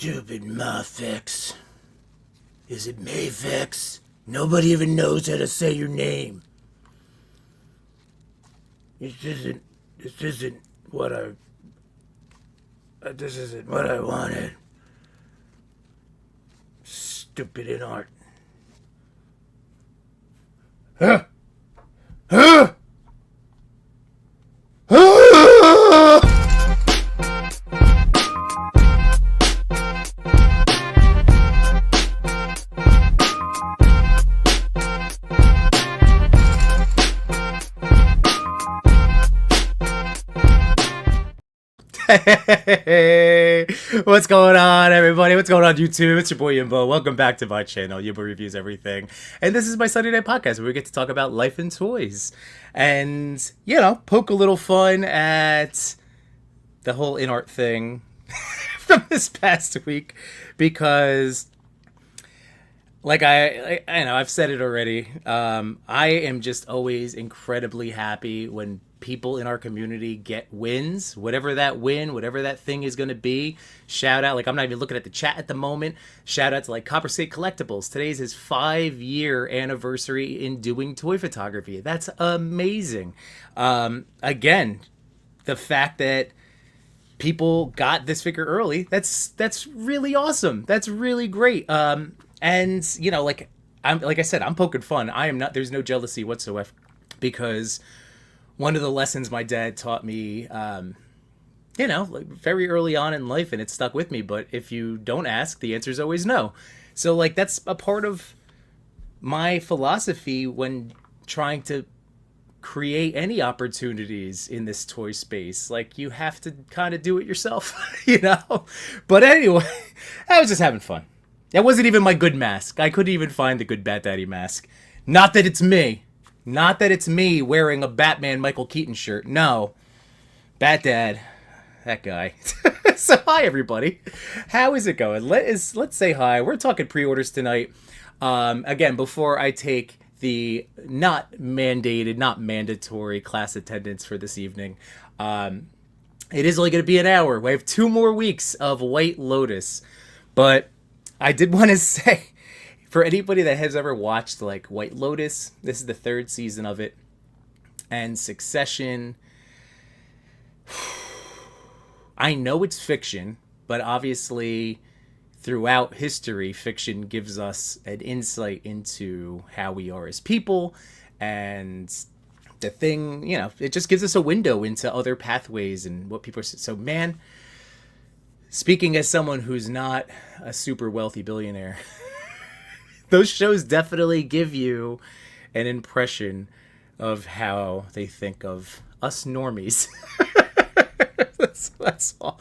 stupid Mafix. Is it Mayfix? Nobody even knows how to say your name. This isn't what I wanted. Stupid in art. Huh? Huh? Hey, what's going on, everybody? What's going on, YouTube? It's your boy Yimbo. Welcome back to my channel, Yimbo Reviews Everything. And this is my Sunday night podcast where we get to talk about life and toys. And, you know, poke a little fun at the whole in-art thing from this past week. Because, like I know, I've said it already. I am just always incredibly happy when people in our community get wins, whatever that win, whatever that thing is going to be. Shout out, like I'm not even looking at the chat at the moment. Shout out to like Copper State Collectibles. Today's his 5-year anniversary in doing toy photography. That's amazing. Again, the fact that people got this figure early, that's really awesome. That's really great. And you know, like I said, I'm poking fun. I am not. There's no jealousy whatsoever, because one of the lessons my dad taught me, you know, like very early on in life, and it stuck with me. But if you don't ask, the answer is always no. So like that's a part of my philosophy when trying to create any opportunities in this toy space. Like you have to kind of do it yourself, you know. But anyway, I was just having fun. That wasn't even my good mask. I couldn't even find the good Bat Daddy mask. Not that it's me. Not that it's me wearing a Batman Michael Keaton shirt. No. Bat Dad. That guy. So hi, everybody. How is it going? Let's say hi. We're talking pre-orders tonight. Again, before I take the not mandated, not mandatory class attendance for this evening, it is only going to be an hour. We have 2 more weeks of White Lotus. But I did want to say, for anybody that has ever watched like White Lotus, this is the 3rd season of it, and Succession. I know it's fiction, but obviously throughout history, fiction gives us an insight into how we are as people, and the thing, you know, it just gives us a window into other pathways and what people are. So man, speaking as someone who's not a super wealthy billionaire, those shows definitely give you an impression of how they think of us normies. That's all.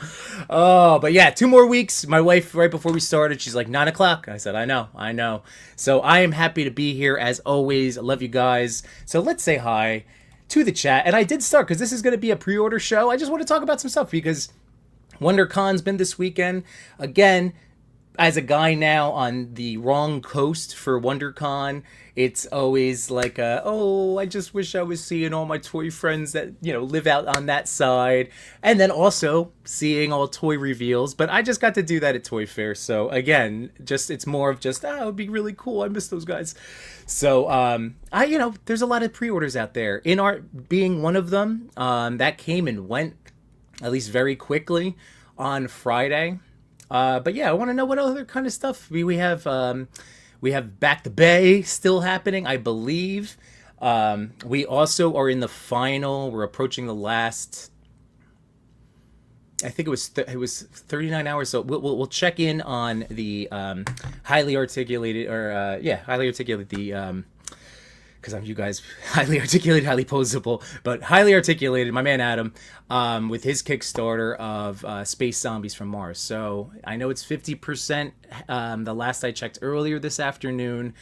Oh, but yeah, 2 more weeks. My wife, right before we started, she's like, 9 o'clock. I said, I know. So I am happy to be here as always. I love you guys. So let's say hi to the chat. And I did start because this is going to be a pre-order show. I just want to talk about some stuff because WonderCon's been this weekend. Again, as a guy now on the wrong coast for WonderCon, it's always like, I just wish I was seeing all my toy friends that, you know, live out on that side. And then also seeing all toy reveals. But I just got to do that at Toy Fair. So again, it's more of just, it would be really cool. I miss those guys. So, you know, there's a lot of pre-orders out there. In Art being one of them, that came and went, at least very quickly, on Friday. But yeah, I want to know what other kind of stuff we have. We have Back to Bay still happening, I believe. We also are in the final. We're approaching the last. I think it was 39 hours. So we'll check in on the highly articulated because I'm you guys highly articulated, highly posable, but highly articulated. My man Adam, with his Kickstarter of Space Zombies from Mars. So I know it's 50%. The last I checked earlier this afternoon.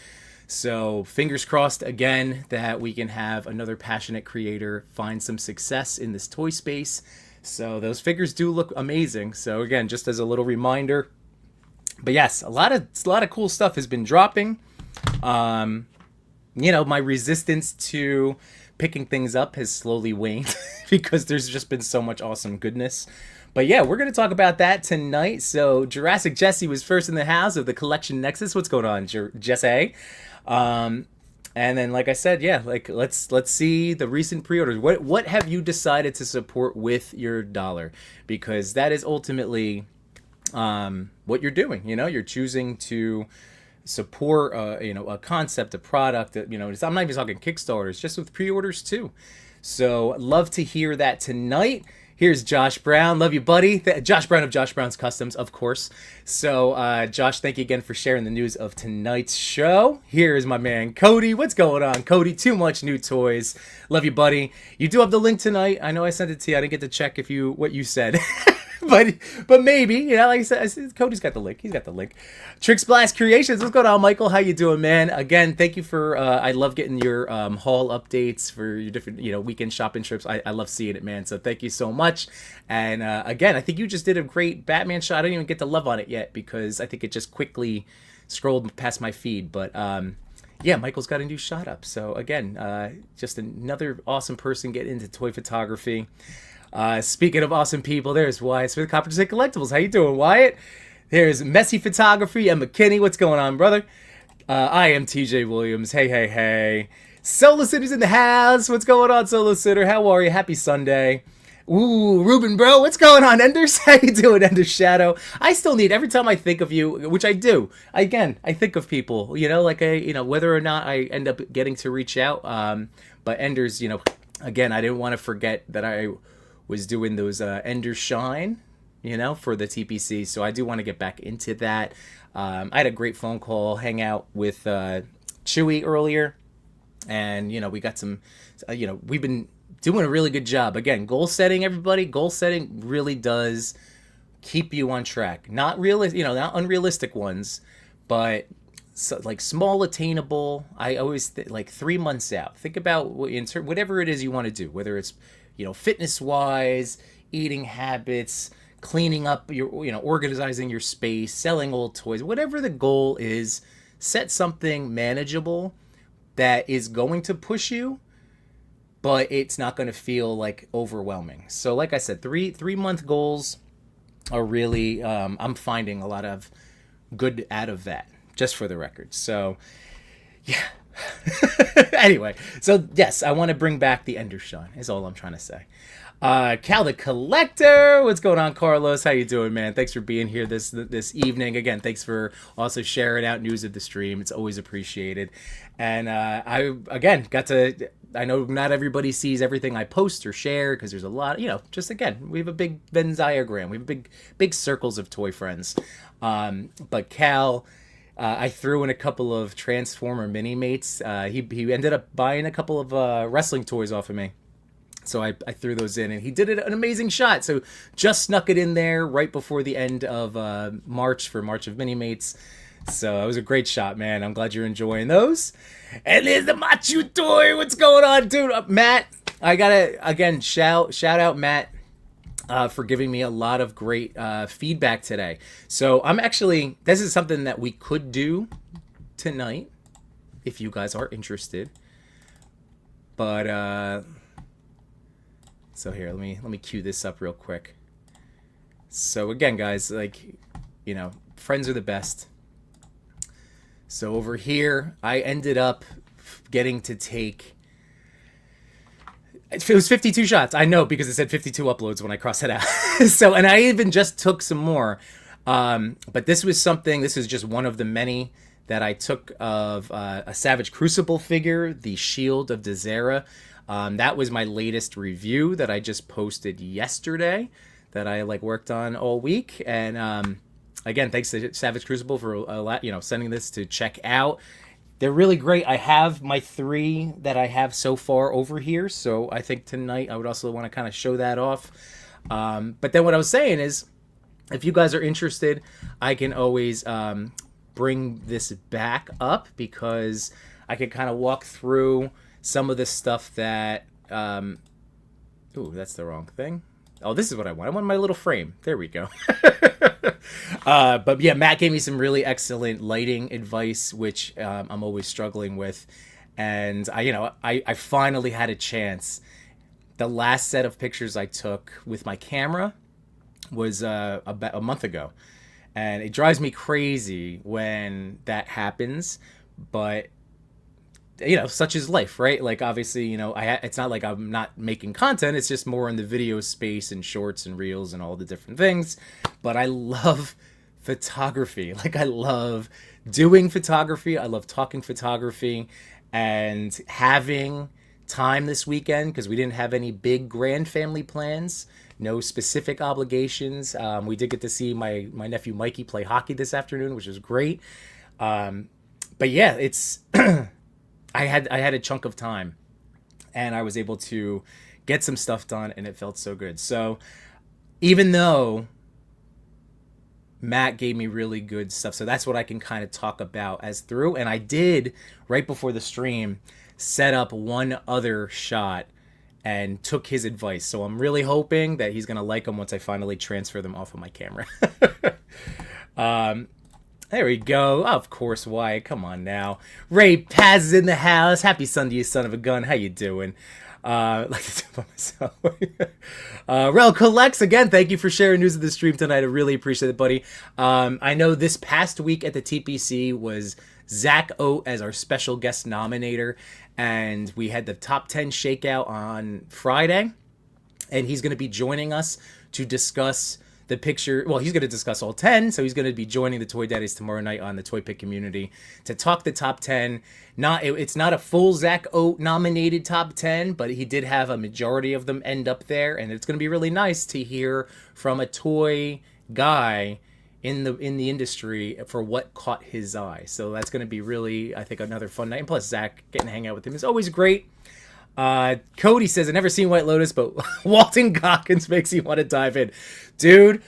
So fingers crossed again that we can have another passionate creator find some success in this toy space. So those figures do look amazing. So again, just as a little reminder. But yes, a lot of cool stuff has been dropping. You know, my resistance to picking things up has slowly waned because there's just been so much awesome goodness. But yeah, we're going to talk about that tonight. So Jurassic Jesse was first in the house of the Collection Nexus. What's going on, Jesse? And then, like I said, yeah, like let's see the recent pre-orders. What have you decided to support with your dollar? Because that is ultimately what you're doing. You know, you're choosing to support a concept, a product. I'm not even talking Kickstarters, just with pre-orders too. So love to hear that tonight. Here's Josh Brown. Love you, buddy. Josh Brown of Josh Brown's Customs, of course. So, Josh, thank you again for sharing the news of tonight's show. Here's my man, Cody. What's going on, Cody? Too much new toys. Love you, buddy. You do have the link tonight. I know I sent it to you. I didn't get to check what you said. But maybe, like I said, Cody's got the link. He's got the link. Trick Splash Creations. What's going on, Michael? How you doing, man? Again, thank you for. I love getting your haul updates for your different, weekend shopping trips. I love seeing it, man. So thank you so much. And again, I think you just did a great Batman shot. I didn't even get to love on it yet because I think it just quickly scrolled past my feed. But yeah, Michael's got a new shot up. So again, just another awesome person getting into toy photography. Speaking of awesome people, there's Wyatt Smith, Copper Stick Collectibles. How you doing, Wyatt? There's Messy Photography and McKinney. What's going on, brother? I am TJ Williams. Hey. Solo Sitter's in the house. What's going on, Solo Sitter? How are you? Happy Sunday. Ooh, Ruben, bro. What's going on, Enders? How you doing, Enders Shadow? I still need, every time I think of you, which I do, again, I think of people, whether or not I end up getting to reach out. But Enders, again, I didn't want to forget that I was doing those Ender Shine, for the TPC. So I do want to get back into that. I had a great phone call, hang out with Chewy earlier. And, we got some, we've been doing a really good job. Again, goal setting, everybody. Goal setting really does keep you on track. Not not unrealistic ones, but like small, attainable. I always like 3 months out. Think about whatever it is you want to do, whether it's fitness wise, eating habits, cleaning up your, organizing your space, selling old toys, whatever the goal is, set something manageable that is going to push you, but it's not going to feel like overwhelming. So like I said, 3-month goals are really, I'm finding a lot of good out of that, just for the record. So yeah. Anyway, so yes, I want to bring back the Ender Shine is all I'm trying to say. Cal the Collector, what's going on, Carlos? How you doing, man? Thanks for being here this evening. Again, thanks for also sharing out news of the stream. It's always appreciated. And I know not everybody sees everything I post or share because there's a lot, just again, we have a big Venn diagram. We have big circles of toy friends. But Cal, I threw in a couple of Transformer mini-mates. He ended up buying a couple of wrestling toys off of me. So I threw those in, and he did an amazing shot. So just snuck it in there right before the end of March for March of Mini-Mates. So it was a great shot, man. I'm glad you're enjoying those. And there's the Machu toy. What's going on, dude? Matt, I gotta, again, shout out Matt for giving me a lot of great feedback today. So this is something that we could do tonight if you guys are interested. But so here, let me cue this up real quick. So again, guys, friends are the best. So over here, I ended up getting to take. It was 52 shots. I know because it said 52 uploads when I crossed it out. So, and I even just took some more. But this was something. This is just one of the many that I took of a Savage Crucible figure, the Shield of Dezera. That was my latest review that I just posted yesterday that I worked on all week. And again, thanks to Savage Crucible for sending this to check out. They're really great. I have my 3 that I have so far over here. So I think tonight I would also want to kind of show that off. But then what I was saying is, if you guys are interested, I can always bring this back up because I can kind of walk through some of the stuff that ooh, that's the wrong thing. Oh, this is what I want. I want my little frame. There we go. But yeah, Matt gave me some really excellent lighting advice, which I'm always struggling with. And I finally had a chance. The last set of pictures I took with my camera was about a month ago, and it drives me crazy when that happens. But such is life, right? Like, obviously, it's not like I'm not making content. It's just more in the video space and shorts and reels and all the different things. But I love photography. Like, I love doing photography. I love talking photography, and having time this weekend, because we didn't have any big grand family plans, no specific obligations. We did get to see my nephew Mikey play hockey this afternoon, which was great. But yeah, it's I had a chunk of time, and I was able to get some stuff done, and it felt so good. So even though Matt gave me really good stuff, so that's what I can kind of talk about as through. And I did, right before the stream, set up one other shot and took his advice. So I'm really hoping that he's gonna like them once I finally transfer them off of my camera. There we go. Of course, Wyatt. Come on now. Ray Paz is in the house. Happy Sunday, you son of a gun. How you doing? Like to tip on myself. Rel Collects, again, thank you for sharing news of the stream tonight. I really appreciate it, buddy. I know this past week at the TPC was Zach Oat as our special guest nominator, and we had the top 10 shakeout on Friday, and he's going to be joining us to discuss the picture. Well, he's going to discuss all 10, so he's going to be joining the Toy Daddies tomorrow night on the Toy Pick community to talk the top 10. It's not a full Zach Oat nominated top 10, but he did have a majority of them end up there, and it's going to be really nice to hear from a toy guy in the industry for what caught his eye. So that's going to be really, I think, another fun night. And plus, Zach, getting to hang out with him is always great. Cody says, I've never seen White Lotus, but Walton Goggins makes you want to dive in. Dude,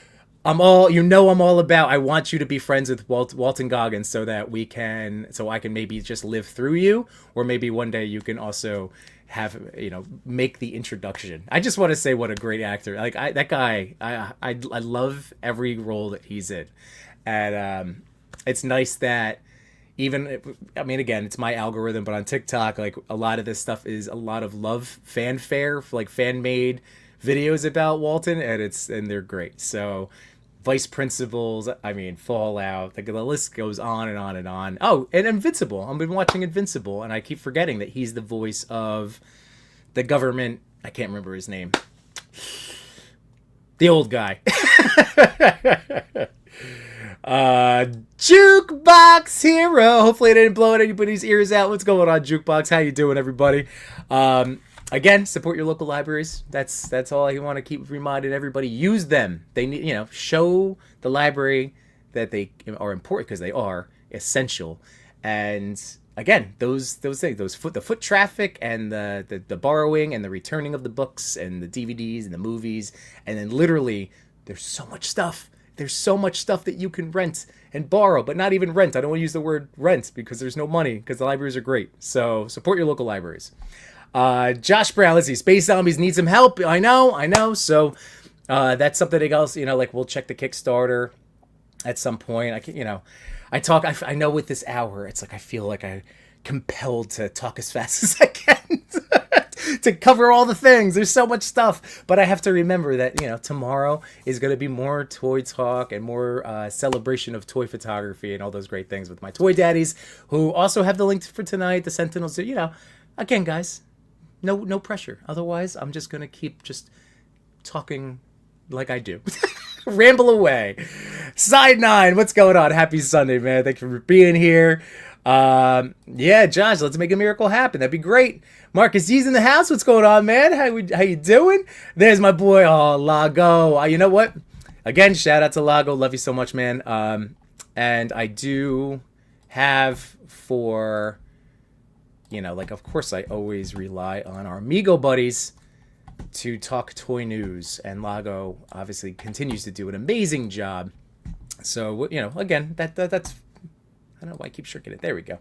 I'm all about, I want you to be friends with Walton Goggins so that I can maybe just live through you, or maybe one day you can also have, make the introduction. I just want to say what a great actor. Like, that guy, I love every role that he's in. And it's nice that again, it's my algorithm, but on TikTok, like, a lot of this stuff is a lot of love fanfare, like fan-made videos about Walton, and they're great. So, Vice Principals, Fallout, the list goes on and on and on. Oh, and Invincible. I've been watching Invincible, and I keep forgetting that he's the voice of the government. I can't remember his name. The old guy. Jukebox Hero. Hopefully I didn't blow anybody's ears out. What's going on, Jukebox? How you doing, everybody? Again, support your local libraries. That's all I want to keep reminding everybody. Use them. They need, show the library that they are important, because they are essential. And again, those things, the foot traffic and the borrowing and the returning of the books and the DVDs and the movies, and then literally there's so much stuff. There's so much stuff that you can rent and borrow, but not even rent. I don't want to use the word rent because there's no money, because the libraries are great. So support your local libraries. Josh Brown, let's see. Space Zombies need some help. I know. So that's something else, like, we'll check the Kickstarter at some point. I know with this hour, it's like I feel like I'm compelled to talk as fast as I can to cover all the things. There's so much stuff, but I have to remember that, tomorrow is going to be more toy talk and more celebration of toy photography and all those great things with my Toy Daddies, who also have the link for tonight, the Sentinels. Again, guys, no pressure. Otherwise, I'm just going to keep just talking like I do. Ramble away. Side 9, what's going on? Happy Sunday, man. Thanks for being here. Yeah, Josh, let's make a miracle happen. That'd be great. Marcus G's in the house. What's going on, man? How you doing? There's my boy, Lago. You know what? Again, shout out to Lago. Love you so much, man. And I do have for, of course, I always rely on our Amigo buddies to talk toy news, and Lago obviously continues to do an amazing job. So, again, that's, I don't know why I keep shrinking it. There we go.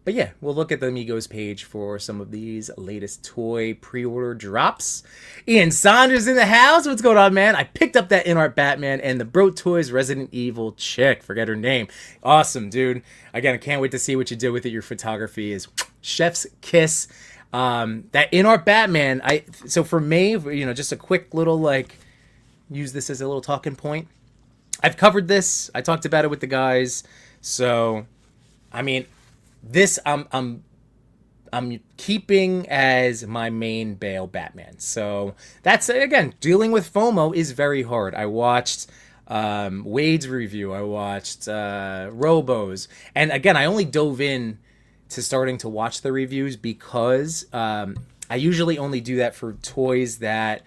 But yeah, we'll look at the Amigos page for some of these latest toy pre-order drops. Ian Saunders in the house. What's going on, man? I picked up that InArt Batman and the Bro Toys Resident Evil chick. Forget her name. Awesome, dude. Again, I can't wait to see what you did with it. Your photography is Chef's kiss. That in art Batman. So for me, just a quick little like, use this as a little talking point. I've covered this. I talked about it with the guys. So, I mean, this I'm keeping as my main Bale Batman. So that's, again, dealing with FOMO is very hard. I watched Wade's review. I watched Robo's, and again, I only dove in to starting to watch the reviews because I usually only do that for toys that,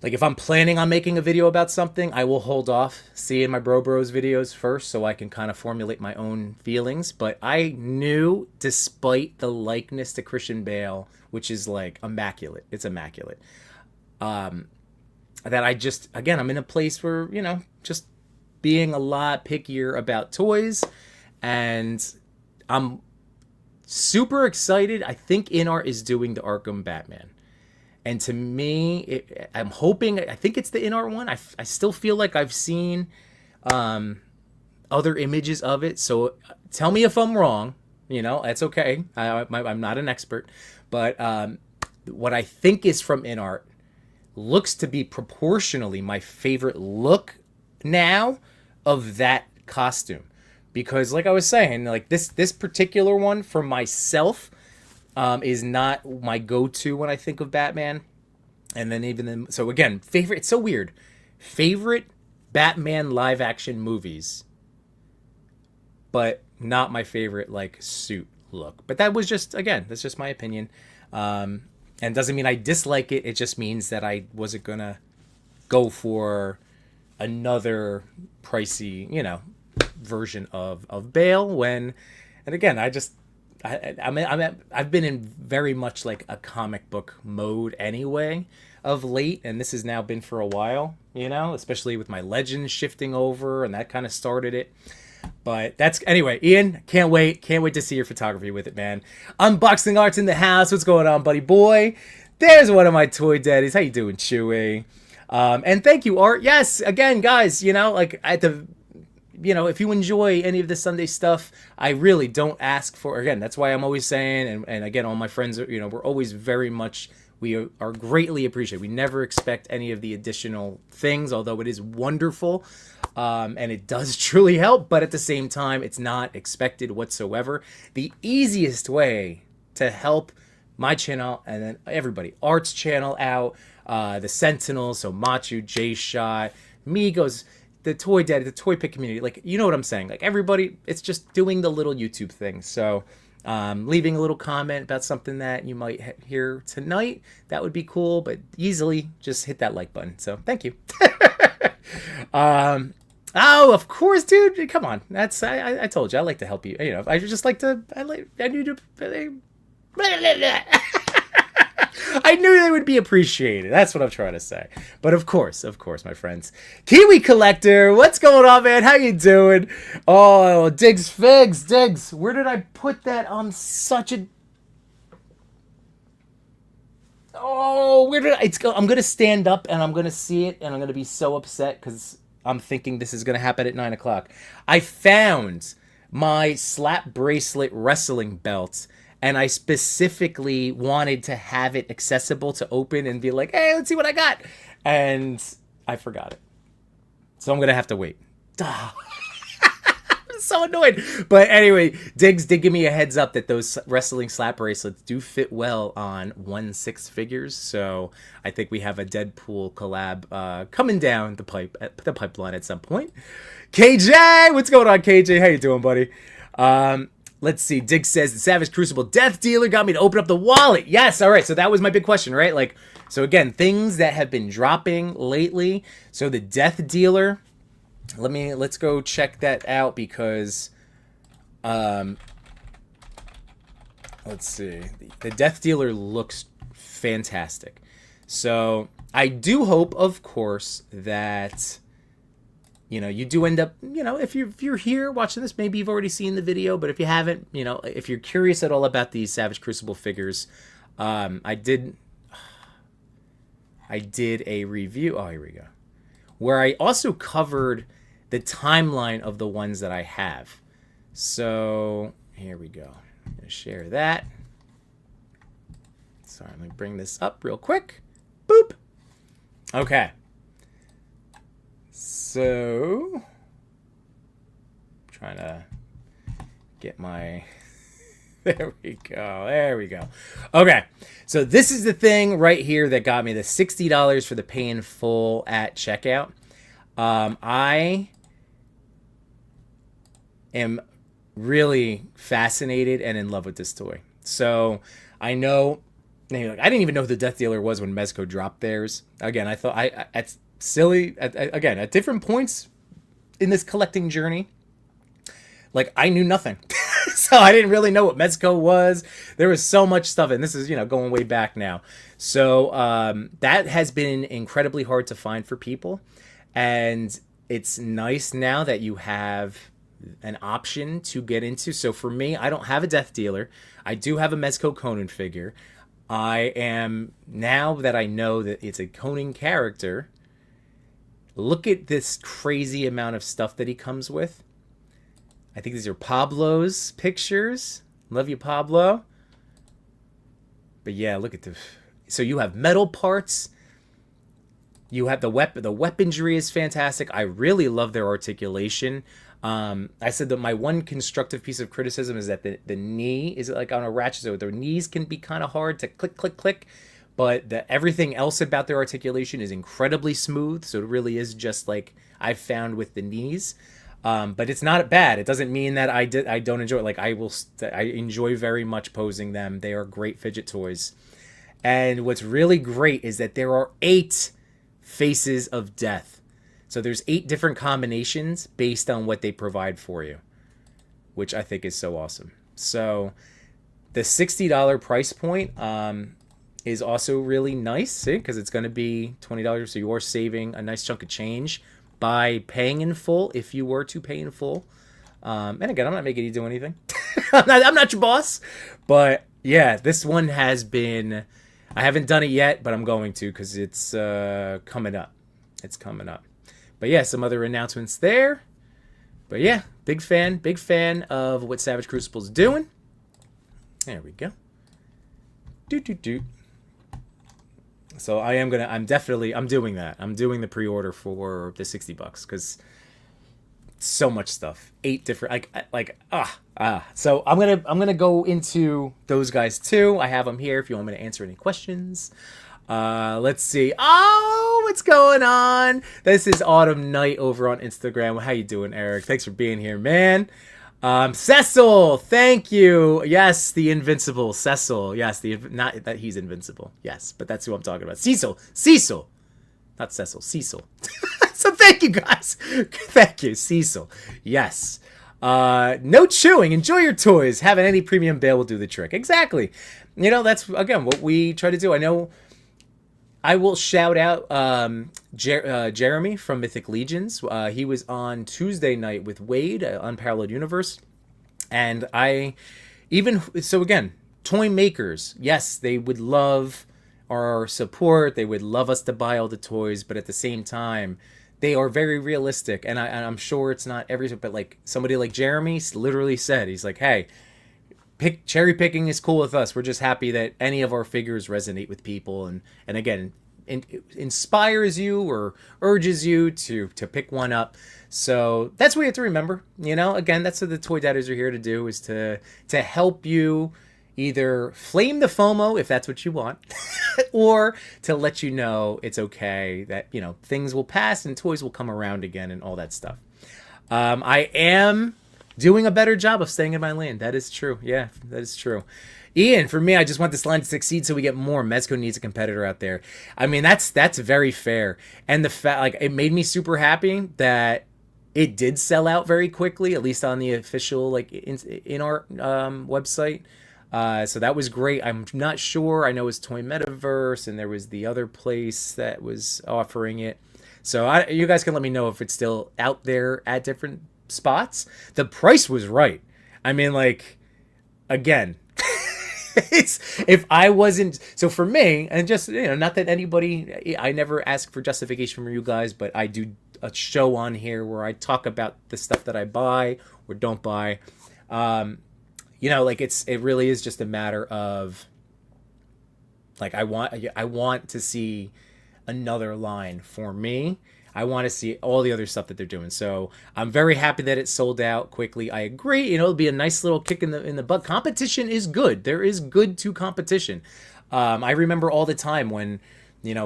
like, if I'm planning on making a video about something, I will hold off seeing my Bros videos first so I can kind of formulate my own feelings. But I knew, despite the likeness to Christian Bale, which is like immaculate, it's immaculate, that I just, again, I'm in a place where, just being a lot pickier about toys, and I'm super excited. I think InArt is doing the Arkham Batman. And to me, I'm hoping, I think it's the InArt one. I still feel like I've seen other images of it. So tell me if I'm wrong. That's okay. I'm not an expert. But what I think is from InArt looks to be proportionally my favorite look now of that costume. Because like I was saying, like this particular one for myself is not my go-to when I think of Batman. And then so again, favorite, it's so weird. Favorite Batman live action movies, but not my favorite like suit look. But that was just, again, that's just my opinion. And doesn't mean I dislike it. It just means that I wasn't gonna go for another pricey, version of Bale and again, I've been in very much like a comic book mode anyway of late, and this has now been for a while, especially with my Legends shifting over, and that kind of started it. But that's, anyway, Ian, can't wait to see your photography with it, man. Unboxing Arts in the house. What's going on, buddy boy? There's one of my toy daddies. How you doing, Chewy? And thank you, Art. Yes, again, guys, like at the, if you enjoy any of the Sunday stuff, I really don't ask for, again, that's why I'm always saying, and again, all my friends, we're always very much, we are greatly appreciated. We never expect any of the additional things, although it is wonderful, and it does truly help, but at the same time, it's not expected whatsoever. The easiest way to help my channel, and then everybody, Art's channel out, the Sentinels, so Machu, J-Shot, Migos, the toy daddy, the toy pick community, like, you know what I'm saying, like everybody, it's just doing the little YouTube thing. So leaving a little comment about something that you might hear tonight, that would be cool, but easily just hit that like button. So thank you. Oh, of course, dude, come on, that's, I told you, I like to help you, I just like to, I need to I knew they would be appreciated. That's what I'm trying to say. But of course, my friends. Kiwi Collector, what's going on, man? How you doing? Oh, Diggs Figs. Diggs, where did I put that? I'm such a... Oh, where did I... I'm going to stand up and I'm going to see it and I'm going to be so upset because I'm thinking this is going to happen at 9 o'clock. I found my slap bracelet wrestling belt, and I specifically wanted to have it accessible to open and be like, hey, let's see what I got. And I forgot it. So I'm going to have to wait. I'm so annoyed. But anyway, Diggs did give me a heads up that those wrestling slap bracelets do fit well on 1/6 figures. So I think we have a Deadpool collab coming down the pipeline at some point. KJ, what's going on, KJ? How you doing, buddy? Let's see. Diggs says the Savage Crucible Death Dealer got me to open up the wallet. Yes. All right. So that was my big question, right? Like, so again, things that have been dropping lately. So the Death Dealer, let's go check that out because, let's see. The Death Dealer looks fantastic. So I do hope, of course, that, you do end up, if you're here watching this, maybe you've already seen the video, but if you haven't, if you're curious at all about these Savage Crucible figures, I did a review. Oh, here we go. Where I also covered the timeline of the ones that I have. So here we go. I'm gonna share that. Sorry, let me bring this up real quick. Boop. Okay. So, trying to get my... There we go. There we go. Okay. So this is the thing right here that got me the $60 for the pay in full at checkout. I am really fascinated and in love with this toy. So I know, I didn't even know who the Death Dealer was when Mezco dropped theirs. Again, I thought it's silly. Again, at different points in this collecting journey, like I knew nothing. So I didn't really know what Mezco was. There was so much stuff, and this is, going way back now. So that has been incredibly hard to find for people. And it's nice now that you have an option to get into. So for me, I don't have a Death Dealer. I do have a Mezco Conan figure. I am, now that I know that it's a Conan character, look at this crazy amount of stuff that he comes with. I think these are Pablo's pictures. Love you, Pablo. But yeah, look at the... So you have metal parts. You have the weapon. The weaponry is fantastic. I really love their articulation. I said that my one constructive piece of criticism is that the knee is like on a ratchet. So their knees can be kind of hard to click, click, click. But everything else about their articulation is incredibly smooth. So it really is just like I've found with the knees. But it's not bad. It doesn't mean that I don't enjoy it. Like I enjoy very much posing them. They are great fidget toys. And what's really great is that there are 8 faces of death. So there's 8 different combinations based on what they provide for you, which I think is so awesome. So the $60 price point is also really nice, because it's going to be $20. So you are saving a nice chunk of change by paying in full, if you were to pay in full. And again, I'm not making you do anything. I'm not your boss. But yeah, this one has been... I haven't done it yet, but I'm going to, because it's coming up. It's coming up. But yeah, some other announcements there. But yeah, big fan of what Savage Crucible's doing. There we go. So I'm doing that. I'm doing the pre-order for the $60 because so much stuff. 8 different So I'm gonna go into those guys too. I have them here if you want me to answer any questions. Let's see. Oh, what's going on? This is Autumn Night over on Instagram. How you doing, Eric? Thanks for being here, man. Cecil, thank you. Yes, the invincible Cecil. Yes, not that he's invincible. Yes, but that's who I'm talking about. Cecil, not Cecil. Cecil. So thank you guys. Thank you, Cecil. Yes. No chewing. Enjoy your toys. Having any premium bail will do the trick. Exactly. That's again what we try to do. I know. I will shout out Jeremy from Mythic Legions. He was on Tuesday night with Wade, Unparalleled Universe. And again, toy makers, yes, they would love our support. They would love us to buy all the toys. But at the same time, they are very realistic. And I'm sure it's not every... But like somebody like Jeremy literally said, he's like, hey... cherry picking is cool with us. We're just happy that any of our figures resonate with people, and again, inspires you or urges you to pick one up. So that's what you have to remember. Again, that's what the Toy Dadders are here to do, is to help you either flame the FOMO if that's what you want, or to let you know it's okay, that things will pass and toys will come around again and all that stuff. I am doing a better job of staying in my lane. That is true. Yeah, that is true. Ian, for me, I just want this line to succeed so we get more. Mezco needs a competitor out there. I mean, that's very fair. And it made me super happy that it did sell out very quickly, at least on the official in our website. So that was great. I'm not sure. I know it was Toy Metaverse, and there was the other place that was offering it. So you guys can let me know if it's still out there at different spots. The price was right. I mean, again, if I wasn't... So for me, and just, not that anybody... I never ask for justification from you guys, but I do a show on here where I talk about the stuff that I buy or don't buy. like it really is just a matter of like I want to see another line for me. I want to see all the other stuff that they're doing. So I'm very happy that it sold out quickly. I agree. It'll be a nice little kick in the butt. Competition is good. There is good to competition. I remember all the time when,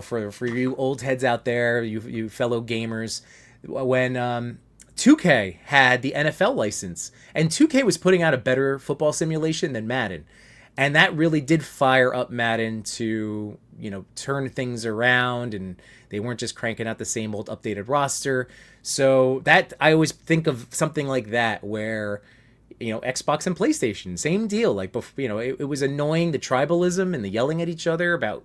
for you old heads out there, you fellow gamers, when 2K had the NFL license, and 2K was putting out a better football simulation than Madden. And that really did fire up Madden to, turn things around, and they weren't just cranking out the same old updated roster. So that I always think of something like that where, Xbox and PlayStation, same deal. Like, it was annoying, the tribalism and the yelling at each other about,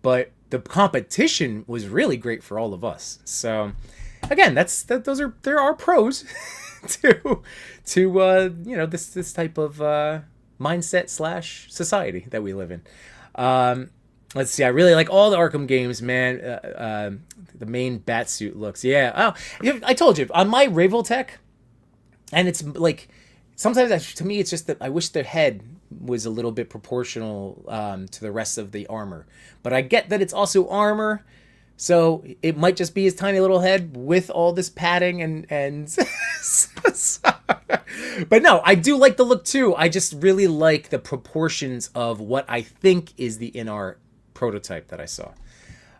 but the competition was really great for all of us. So again, there are pros to this type of mindset / society that we live in. Let's see. I really like all the Arkham games, man. The main Batsuit looks. Yeah. Oh, I told you on my Raveltech, and it's like sometimes to me it's just that I wish the head was a little bit proportional to the rest of the armor. But I get that it's also armor, so it might just be his tiny little head with all this padding and. But no, I do like the look too. I just really like the proportions of what I think is the in-art prototype that I saw.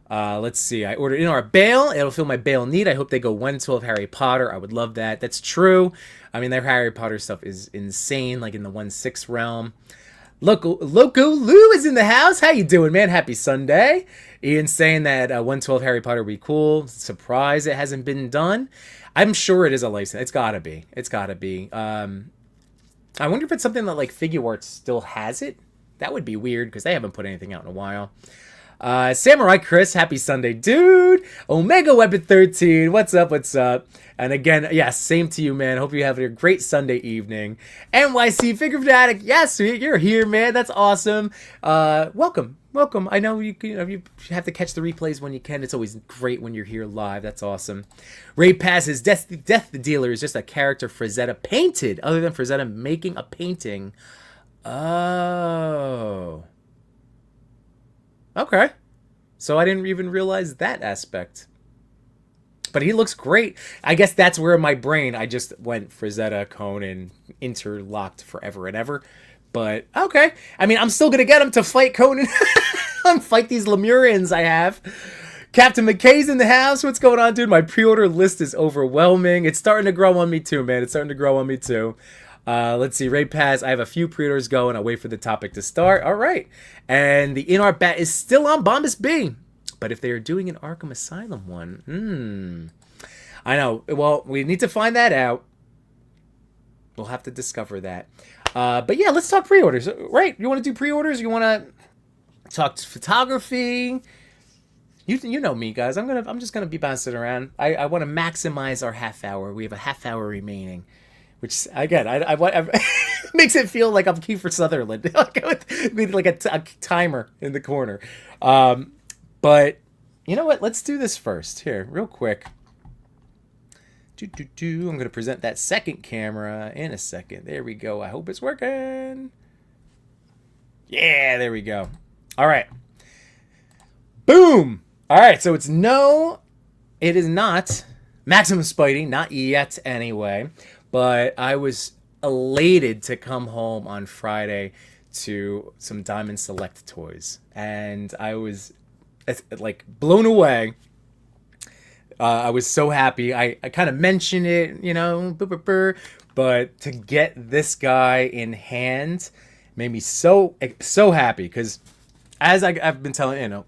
Let's see. I ordered in-art Bale. It'll fill my Bale need. I hope they go 112 Harry Potter. I would love that. That's true. I mean, their Harry Potter stuff is insane, like in the 1/6 realm. Loco Lou is in the house. How you doing, man? Happy Sunday. Ian's saying that 112 Harry Potter would be cool. Surprised it hasn't been done. I'm sure it is a license. It's gotta be. I wonder if it's something that like Figuarts still has it. That would be weird because they haven't put anything out in a while. Samurai Chris, happy Sunday, dude. Omega Weapon 13, what's up? And again, yes, same to you, man. Hope you have a great Sunday evening. NYC Figure Fanatic, yes, you're here, man. That's awesome. Welcome. I know you have to catch the replays when you can. It's always great when you're here live. That's awesome. Ray Passes, Death the Dealer is just a character Frazetta painted, other than Frazetta making a painting. Oh. Okay. So I didn't even realize that aspect. But he looks great. I guess that's where in my brain I just went Frazetta, Conan, interlocked forever and ever. But okay. I mean, I'm still going to get him to fight Conan. Fight these Lemurians I have. Captain McKay's in the house. What's going on, dude? My pre-order list is overwhelming. It's starting to grow on me too, man. Let's see. Ray Paz, I have a few pre-orders going. I'll wait for the topic to start. All right. And the in-art bat is still on Bombus B. But if they are doing an Arkham Asylum one, I know. Well, we need to find that out. We'll have to discover that. But yeah, let's talk pre-orders. Right? You want to do pre-orders? You want to talk photography? You know me, guys. I'm just gonna be bouncing around. I want to maximize our half hour. We have a half hour remaining, which again, I makes it feel like I'm Kiefer Sutherland, with like a timer in the corner. But you know what? Let's do this first here, real quick. I'm going to present that second camera in a second. There we go. I hope it's working. Yeah, there we go. All right. Boom. All right. So it is not Maximum Spidey, not yet anyway. But I was elated to come home on Friday to some Diamond Select toys. And I was like blown away. I was so happy. I kind of mentioned it, but to get this guy in hand made me so happy because as I've been telling,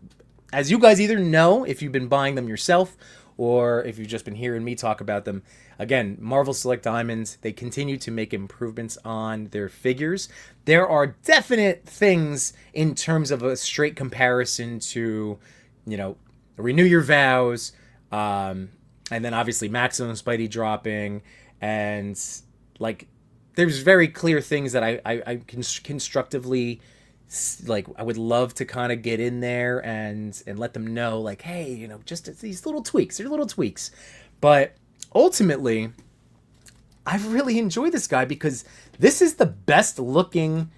as you guys either know if you've been buying them yourself or if you've just been hearing me talk about them, again, Marvel Select Diamonds, they continue to make improvements on their figures. There are definite things in terms of a straight comparison to, Renew Your Vows, and then obviously Maximum Spidey dropping, and like there's very clear things that I constructively like I would love to kind of get in there and let them know like, hey, just these little tweaks. They're little tweaks, but ultimately I've really enjoyed this guy because this is the best looking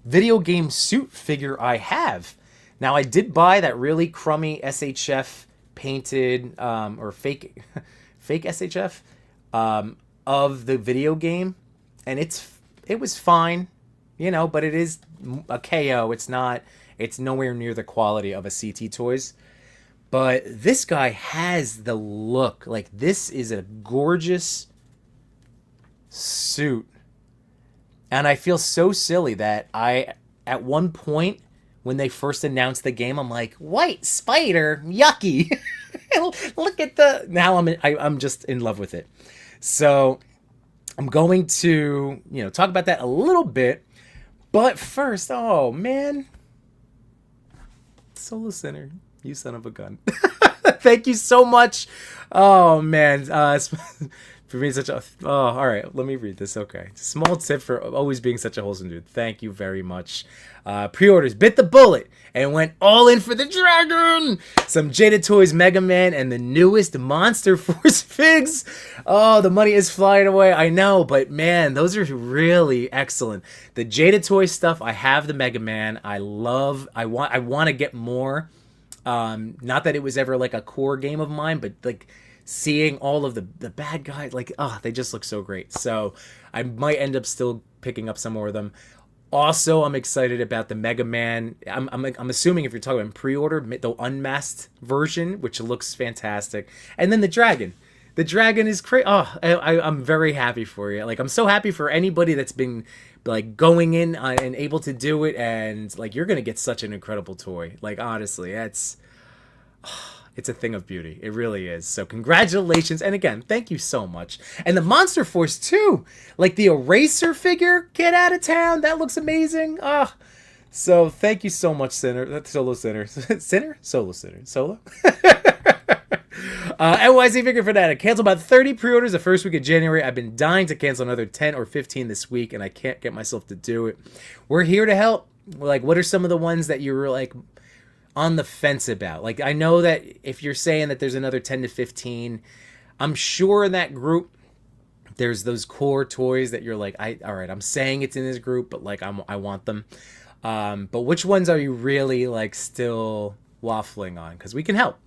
video game suit figure I have. Now, I did buy that really crummy SHF painted or fake SHF of the video game, and it was fine, but it is a KO. It's nowhere near the quality of a CT Toys. But this guy has the look. Like, this is a gorgeous suit. And I feel so silly that at one point, when they first announced the game, I'm like, white spider, yucky. Look at now I'm just in love with it. So I'm going to, talk about that a little bit. But first, oh man, Solo Sinner, you son of a gun. Thank you so much. Oh man, for being such a... Oh, all right. Let me read this. Okay. Small tip for always being such a wholesome dude. Thank you very much. Pre-orders bit the bullet and went all in for the dragon. Some Jaded Toys Mega Man and the newest Monster Force figs. Oh, the money is flying away. I know, but man, those are really excellent. The Jaded Toys stuff, I have the Mega Man. I want to get more. Not that it was ever like a core game of mine, but like seeing all of the bad guys, like, they just look so great. So I might end up still picking up some more of them. Also, I'm excited about the Mega Man. I'm assuming if you're talking about pre-order, the unmasked version, which looks fantastic. And then the dragon. The dragon is crazy. I'm very happy for you. Like, I'm so happy for anybody that's been like going in and able to do it. And like, you're going to get such an incredible toy. Like, honestly, it's a thing of beauty. It really is. So congratulations. And again, thank you so much. And the Monster Force too. Like the Eraser figure, get out of town. That looks amazing. So thank you so much, Sinner. That's Solo Sinner. Sinner? Solo Sinner. Solo? NYC Figure Fanatic. Cancel about 30 pre-orders the first week of January. I've been dying to cancel another 10 or 15 this week, and I can't get myself to do it. We're here to help. Like, what are some of the ones that you're like on the fence about? Like, I know that if you're saying that there's another 10 to 15, I'm sure in that group there's those core toys that you're like, all right, I'm saying it's in this group, but like I want them. But which ones are you really like still waffling on? Because we can help.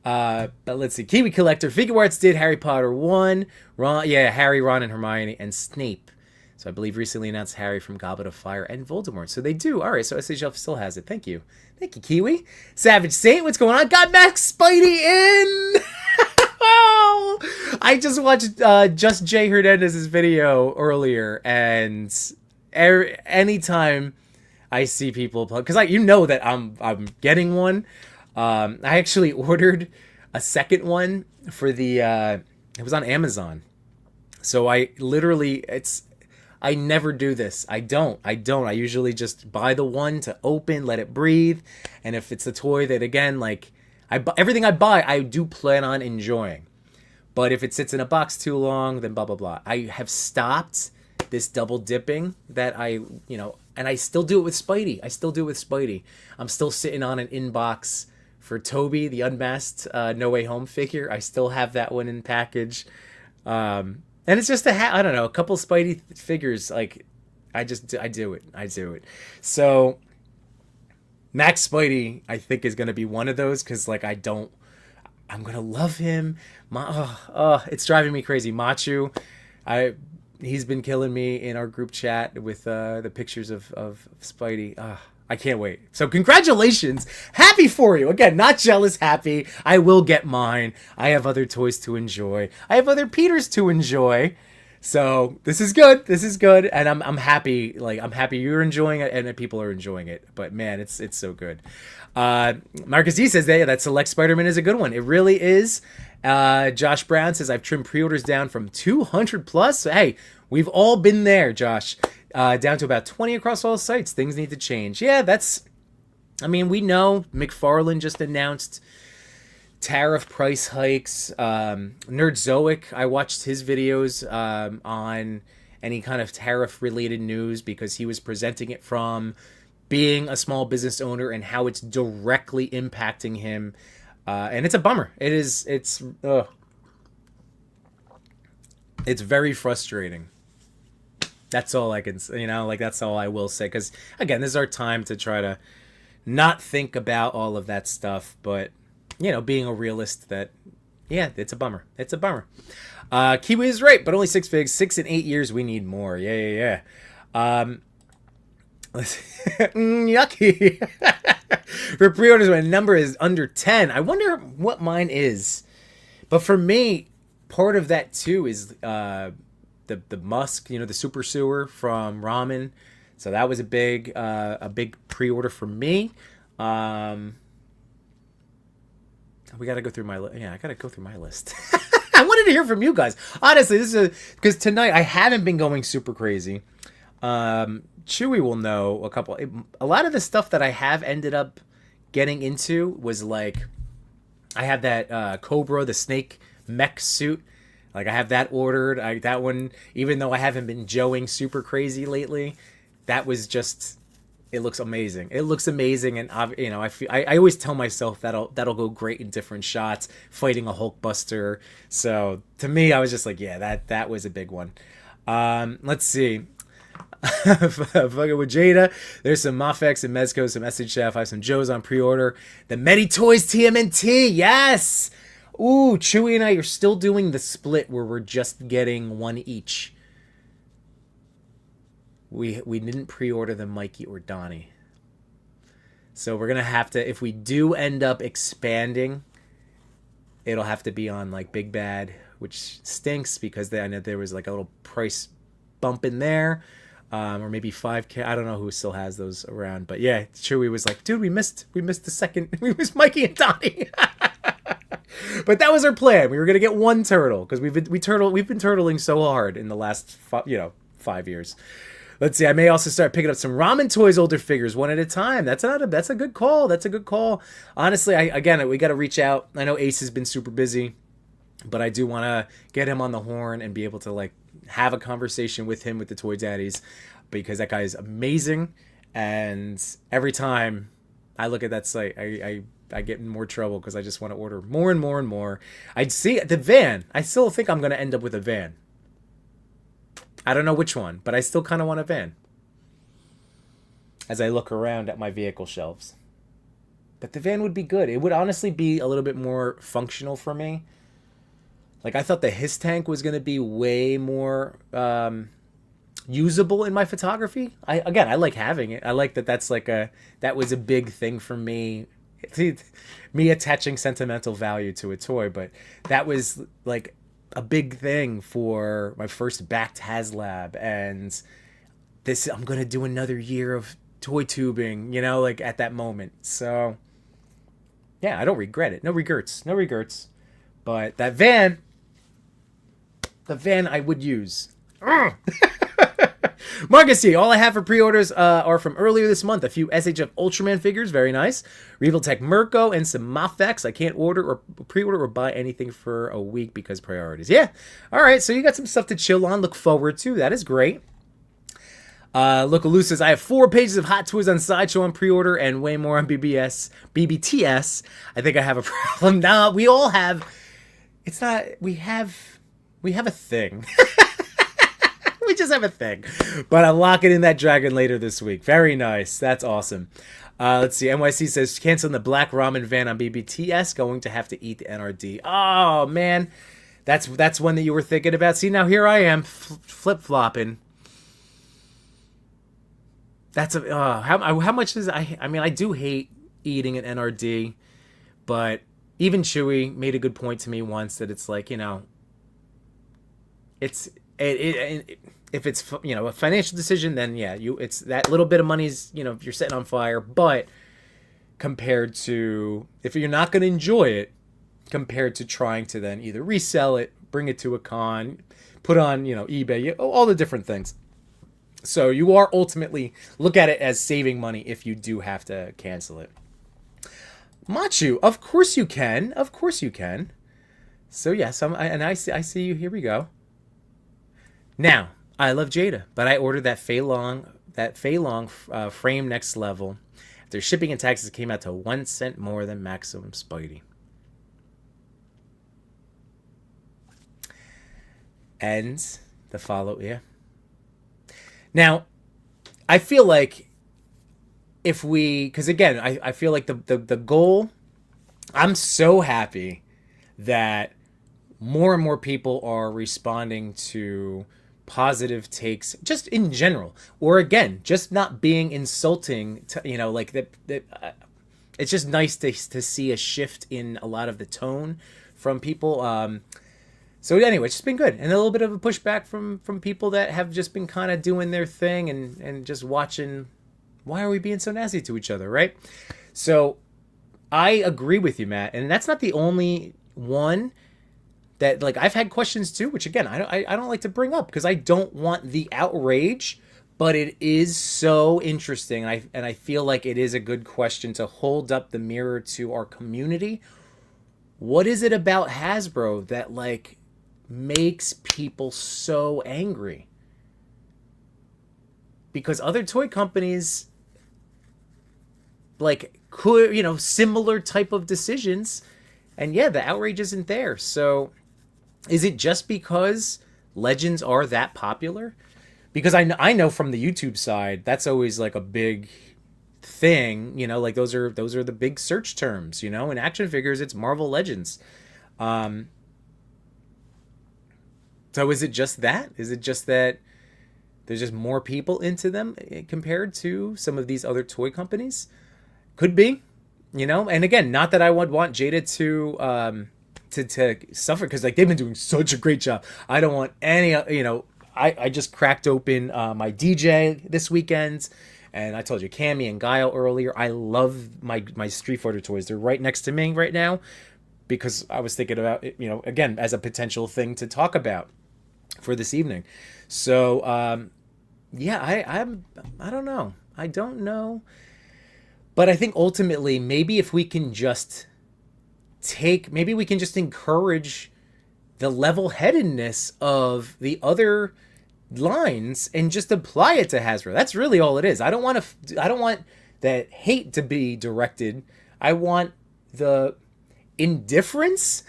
But let's see. Kiwi Collector Figure Arts did Harry Potter 1, Harry, Ron, and Hermione, and Snape. So I believe recently announced Harry from Goblet of Fire and Voldemort. So they do. All right, so SHL still has it. Thank you. Thank you, Kiwi. Savage Saint, what's going on? Got Max Spidey in! Oh! I just watched Just Jay Hernandez's video earlier, and anytime I see people... Because that I'm getting one. I actually ordered a second one for the... it was on Amazon. So I literally... I never do this. I don't. I usually just buy the one to open, let it breathe. And if it's a toy that, again, like, everything I buy, I do plan on enjoying. But if it sits in a box too long, then blah, blah, blah. I have stopped this double dipping that and I still do it with Spidey. I'm still sitting on an inbox for Toby, the unmasked No Way Home figure. I still have that one in package. And it's just I don't know, a couple Spidey figures, like, I do it. So, Max Spidey, I think, is going to be one of those, because, like, I'm going to love him. It's driving me crazy. Machu, he's been killing me in our group chat with the pictures of Spidey. I can't wait. So congratulations. Happy for you. Again, not jealous, happy. I will get mine. I have other toys to enjoy. I have other Peters to enjoy. So this is good. And I'm happy. Like, I'm happy you're enjoying it and that people are enjoying it. But man, it's so good. Marcus D says that Select Spider-Man is a good one. It really is. Josh Brown says, I've trimmed pre-orders down from 200 plus. So, hey, we've all been there, Josh. Down to about 20 across all sites. Things need to change. Yeah, we know McFarlane just announced tariff price hikes. Nerdzoic, I watched his videos on any kind of tariff related news, because he was presenting it from being a small business owner and how it's directly impacting him. And it's a bummer. It's very frustrating. That's all I can, like that's all I will say. Because again, this is our time to try to not think about all of that stuff, but being a realist that, yeah, it's a bummer. It's a bummer. Kiwi is right, but only 6 figs. 6 and 8 years, we need more. Yeah. Yucky. For pre-orders, when a number is under 10, I wonder what mine is. But for me, part of that too is the musk, the super sewer from ramen. So that was a big pre-order for me. We got to go through my list. Yeah, I got to go through my list. I wanted to hear from you guys. Honestly, this is because tonight I haven't been going super crazy. Chewy will know a lot of the stuff that I have ended up getting into was like, I have that Cobra, the snake mech suit. Like I have that ordered. That one, even though I haven't been joeing super crazy lately, that was just, it looks amazing. It looks amazing, and I always tell myself that'll go great in different shots, fighting a Hulkbuster. So to me, I was just like, yeah, that was a big one. Let's see. Fucking with Jada, there's some Mafex and Mezco, some Essence Chef. I have some Joe's on pre-order. The Medi Toys TMNT, yes. Ooh, Chewy and I are still doing the split where we're just getting one each. We didn't pre-order the Mikey or Donnie. So we're going to have to, if we do end up expanding, it'll have to be on like Big Bad, which stinks because I know there was like a little price bump in there. Or maybe 5K. I don't know who still has those around. But yeah, Chewy was like, dude, we missed the second. We missed Mikey and Donnie. But that was our plan. We were going to get one turtle because we've been turtling so hard in the last 5 years. Let's see. I may also start picking up some Ramen Toys older figures one at a time. That's a good call. That's a good call. Honestly, we got to reach out. I know Ace has been super busy, but I do want to get him on the horn and be able to like have a conversation with him with the Toy Daddies, because that guy is amazing. And every time I look at that site, I get in more trouble because I just want to order more and more and more. I'd see the van. I still think I'm going to end up with a van. I don't know which one, but I still kind of want a van as I look around at my vehicle shelves. But the van would be good. It would honestly be a little bit more functional for me. Like, I thought the Hiss tank was going to be way more usable in my photography. I like having it. I like that that was a big thing for me. Me attaching sentimental value to a toy, but that was like a big thing for my first backed HasLab, and I'm going to do another year of toy tubing, like at that moment. So yeah, I don't regret it. No regrets. But that van, I would use. Marcus C, all I have for pre-orders are from earlier this month. A few SHF Ultraman figures, very nice. Reveltech Mirko and some Mafex. I can't order or pre-order or buy anything for a week because priorities. Yeah, all right, so you got some stuff to chill on, look forward to. That is great. Lookaloo says, I have 4 pages of Hot Toys on Sideshow on pre-order and way more on BBTS. I think I have a problem. Nah, we all have. It's not, we have a thing. We just have a thing. But I'm locking in that dragon later this week. Very nice. That's awesome. Let's see. NYC says, canceling the black ramen van on BBTS. Going to have to eat the NRD. Oh, man. That's one that you were thinking about. See, now here I am flip-flopping. That's how much is I mean, I do hate eating an NRD, but even Chewy made a good point to me once that it's like, if it's a financial decision, then yeah, it's that little bit of money's you're setting on fire. But compared to if you're not going to enjoy it, compared to trying to then either resell it, bring it to a con, put on eBay, all the different things. So you are ultimately look at it as saving money if you do have to cancel it. Machu, of course you can. So yes, I see you. Here we go. Now, I love Jada, but I ordered that Fei Long frame next level. After shipping and taxes, it came out to 1 cent more than Maximum Spidey. And the follow, yeah. Now, I feel like if we, because again, I feel like the goal, I'm so happy that more and more people are responding to positive takes just in general, or again, just not being insulting to, like it's just nice to see a shift in a lot of the tone from people. So anyway, it's just been good, and a little bit of a pushback from people that have just been kind of doing their thing and just watching. Why are we being so nasty to each other, right? So I agree with you, Matt, and that's not the only one that, like, I've had questions too, which again I don't like to bring up because I don't want the outrage, but it is so interesting, and I feel like it is a good question to hold up the mirror to our community. What is it about Hasbro that like makes people so angry? Because other toy companies like could, similar type of decisions, and yeah, the outrage isn't there. So is it just because Legends are that popular? Because I know from the YouTube side, that's always like a big thing, like those are the big search terms, in action figures, it's Marvel Legends. So is it just that? Is it just that there's just more people into them compared to some of these other toy companies? Could be, and again, not that I would want Jada to suffer, because like they've been doing such a great job. I don't want any, I just cracked open my DJ this weekend, and I told you Cammy and Guile earlier. I love my Street Fighter toys. They're right next to me right now because I was thinking about it, again, as a potential thing to talk about for this evening. So yeah, I don't know. I don't know. But I think ultimately, maybe if we can just maybe we can just encourage the level-headedness of the other lines and just apply it to Hasbro. That's really all it is. I don't want that hate to be directed. I want the indifference.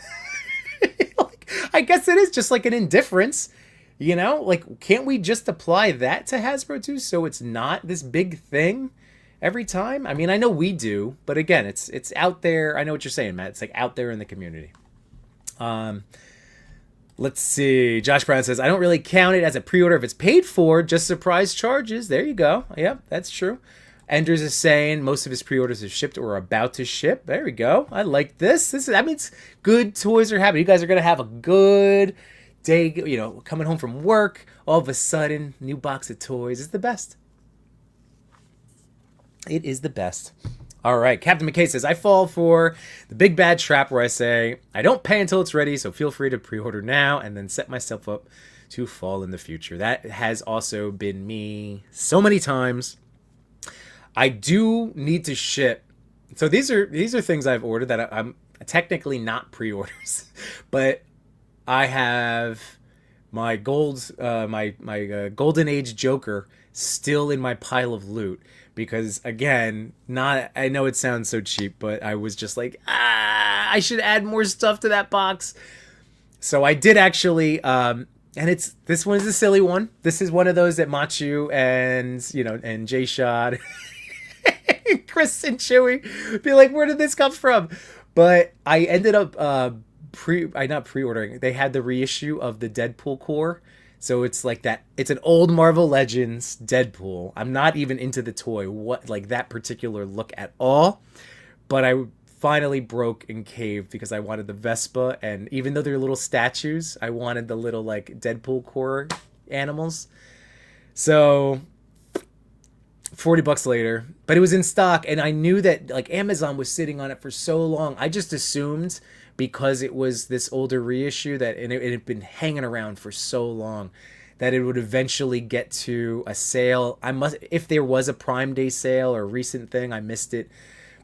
Like, I guess it is just like an indifference, like, can't we just apply that to Hasbro too, so it's not this big thing every time? I mean, I know we do, but again, it's out there. I know what you're saying, Matt. It's like out there in the community. Let's see. Josh Brown says, I don't really count it as a pre-order if it's paid for, just surprise charges. There you go. Yep, that's true. Enders is saying most of his pre-orders have shipped or are about to ship. There we go. I like this. That means good toys are happening. You guys are going to have a good day, coming home from work. All of a sudden, new box of toys is the best. It is the best. All right. Captain McKay says, I fall for the big bad trap where I say, I don't pay until it's ready, so feel free to pre-order now and then set myself up to fall in the future. That has also been me so many times. I do need to ship. So these are things I've ordered that I'm technically not pre-orders, but I have my my Golden Age Joker still in my pile of loot. Because again, I know it sounds so cheap, but I was just like, I should add more stuff to that box. So I did actually, and this one is a silly one. This is one of those that Machu and Jay Shot, Chris and Chewy be like, where did this come from? But I ended up not pre-ordering. They had the reissue of the Deadpool core. So it's like that. It's an old Marvel Legends Deadpool. I'm not even into the toy, that particular look at all. But I finally broke and caved because I wanted the Vespa, and even though they're little statues, I wanted the little like Deadpool core animals. So $40 later, but it was in stock, and I knew that like Amazon was sitting on it for so long. I just assumed, because it was this older reissue and it had been hanging around for so long, that it would eventually get to a sale. If there was a Prime Day sale or a recent thing, I missed it,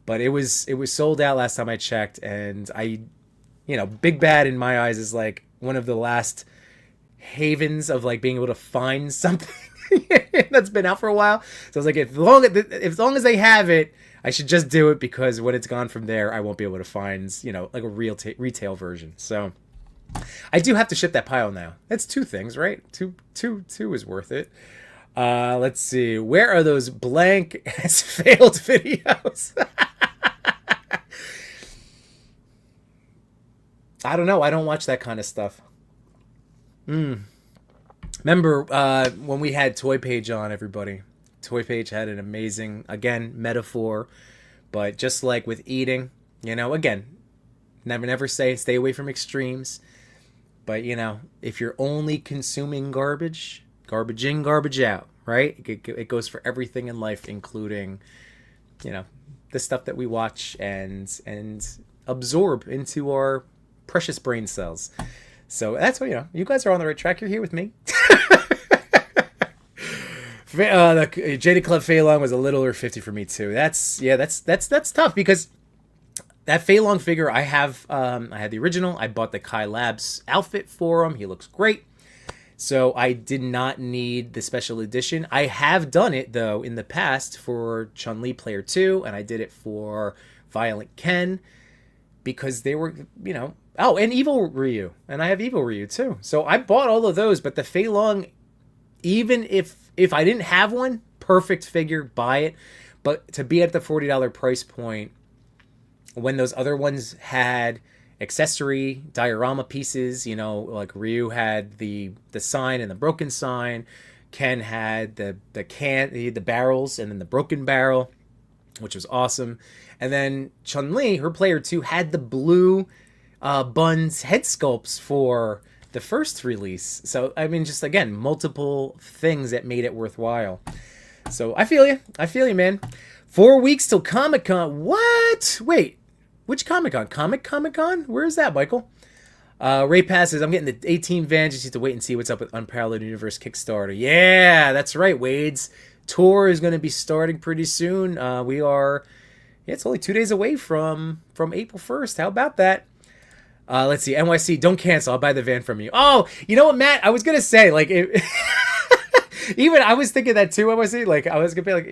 but it was sold out last time I checked. And Big Bad in my eyes is like one of the last havens of like being able to find something that's been out for a while. So I was like, as long as they have it, I should just do it, because when it's gone from there, I won't be able to find, like a real retail version. So I do have to ship that pile now. That's 2 things, right? Two is worth it. Let's see. Where are those blank has failed videos? I don't know. I don't watch that kind of stuff. Remember when we had Toy Page on, everybody? Toy Page had an amazing, again, metaphor. But just like with eating, again, never say stay away from extremes. But, if you're only consuming garbage in, garbage out, right? It goes for everything in life, including, the stuff that we watch and absorb into our precious brain cells. So that's what, you guys are on the right track. You're here with me. The JD Club Fei Long was a little over 50 for me too. That's tough because that Fei Long figure I have, I had the original. I bought the Kai Labs outfit for him. He looks great. So I did not need the special edition. I have done it though in the past for Chun-Li Player 2, and I did it for Violent Ken because they were, oh, and Evil Ryu, and I have Evil Ryu too. So I bought all of those, but the Fei Long, even if I didn't have one, perfect figure, buy it. But to be at the $40 price point, when those other ones had accessory diorama pieces, like Ryu had the sign and the broken sign, Ken had the barrels and then the broken barrel, which was awesome. And then Chun-Li, her Player 2, had the blue buns head sculpts for the first release. So I mean, just again, multiple things that made it worthwhile. So I feel you, man. 4 weeks till Comic-Con. What? Wait, which Comic-Con? Comic-Con? Where is that, Michael? Ray passes. I'm getting the 18 van. Just need to wait and see what's up with Unparalleled Universe Kickstarter. Yeah, that's right. Wade's tour is going to be starting pretty soon. We are. Yeah, it's only 2 days away from April 1st. How about that? Let's see. NYC, don't cancel. I'll buy the van from you. Oh, you know what, Matt? I was going to say, like, even I was thinking that too, NYC. Like, I was going to be like,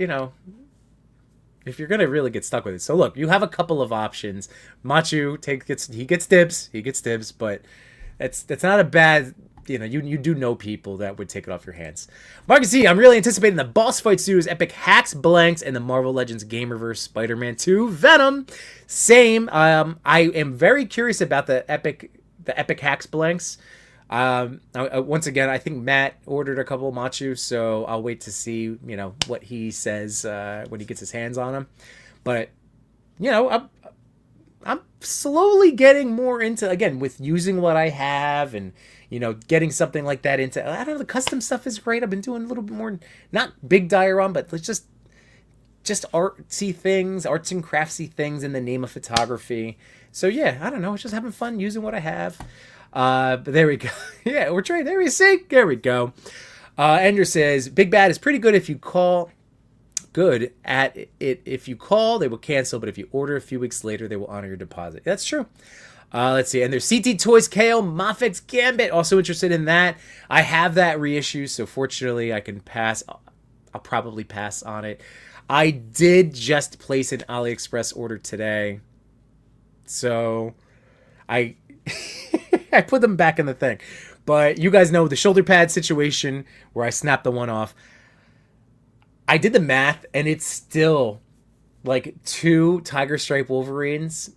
if you're going to really get stuck with it. So, look, you have a couple of options. Machu gets dibs, but that's not a bad, you do know people that would take it off your hands. Marcus C, I'm really anticipating the Boss Fight Studios Epic Hacks Blanks and the Marvel Legends Gamerverse Spider-Man 2 Venom. Same. I am very curious about the Epic Hacks Blanks. Once again, I think Matt ordered a couple of Machu, so I'll wait to see, what he says when he gets his hands on them. But, I'm slowly getting more into, again, with using what I have and, getting something like that into, I don't know, the custom stuff is great. I've been doing a little bit more, not big diorama, but let's just artsy things, arts and craftsy things in the name of photography. So yeah, I don't know, it's just having fun using what I have. But there we go. Yeah, we're trying. There we see. There we go. Andrew says, Big Bad is pretty good if you call. Good at it. If you call, they will cancel. But if you order a few weeks later, they will honor your deposit. That's true. Let's see. And there's CT Toys KO Moffett's Gambit. Also interested in that. I have that reissue, so fortunately I can pass. I'll probably pass on it. I did just place an AliExpress order today, so I put them back in the thing. But you guys know the shoulder pad situation where I snapped the one off. I did the math, and it's still like 2 Tiger Stripe Wolverines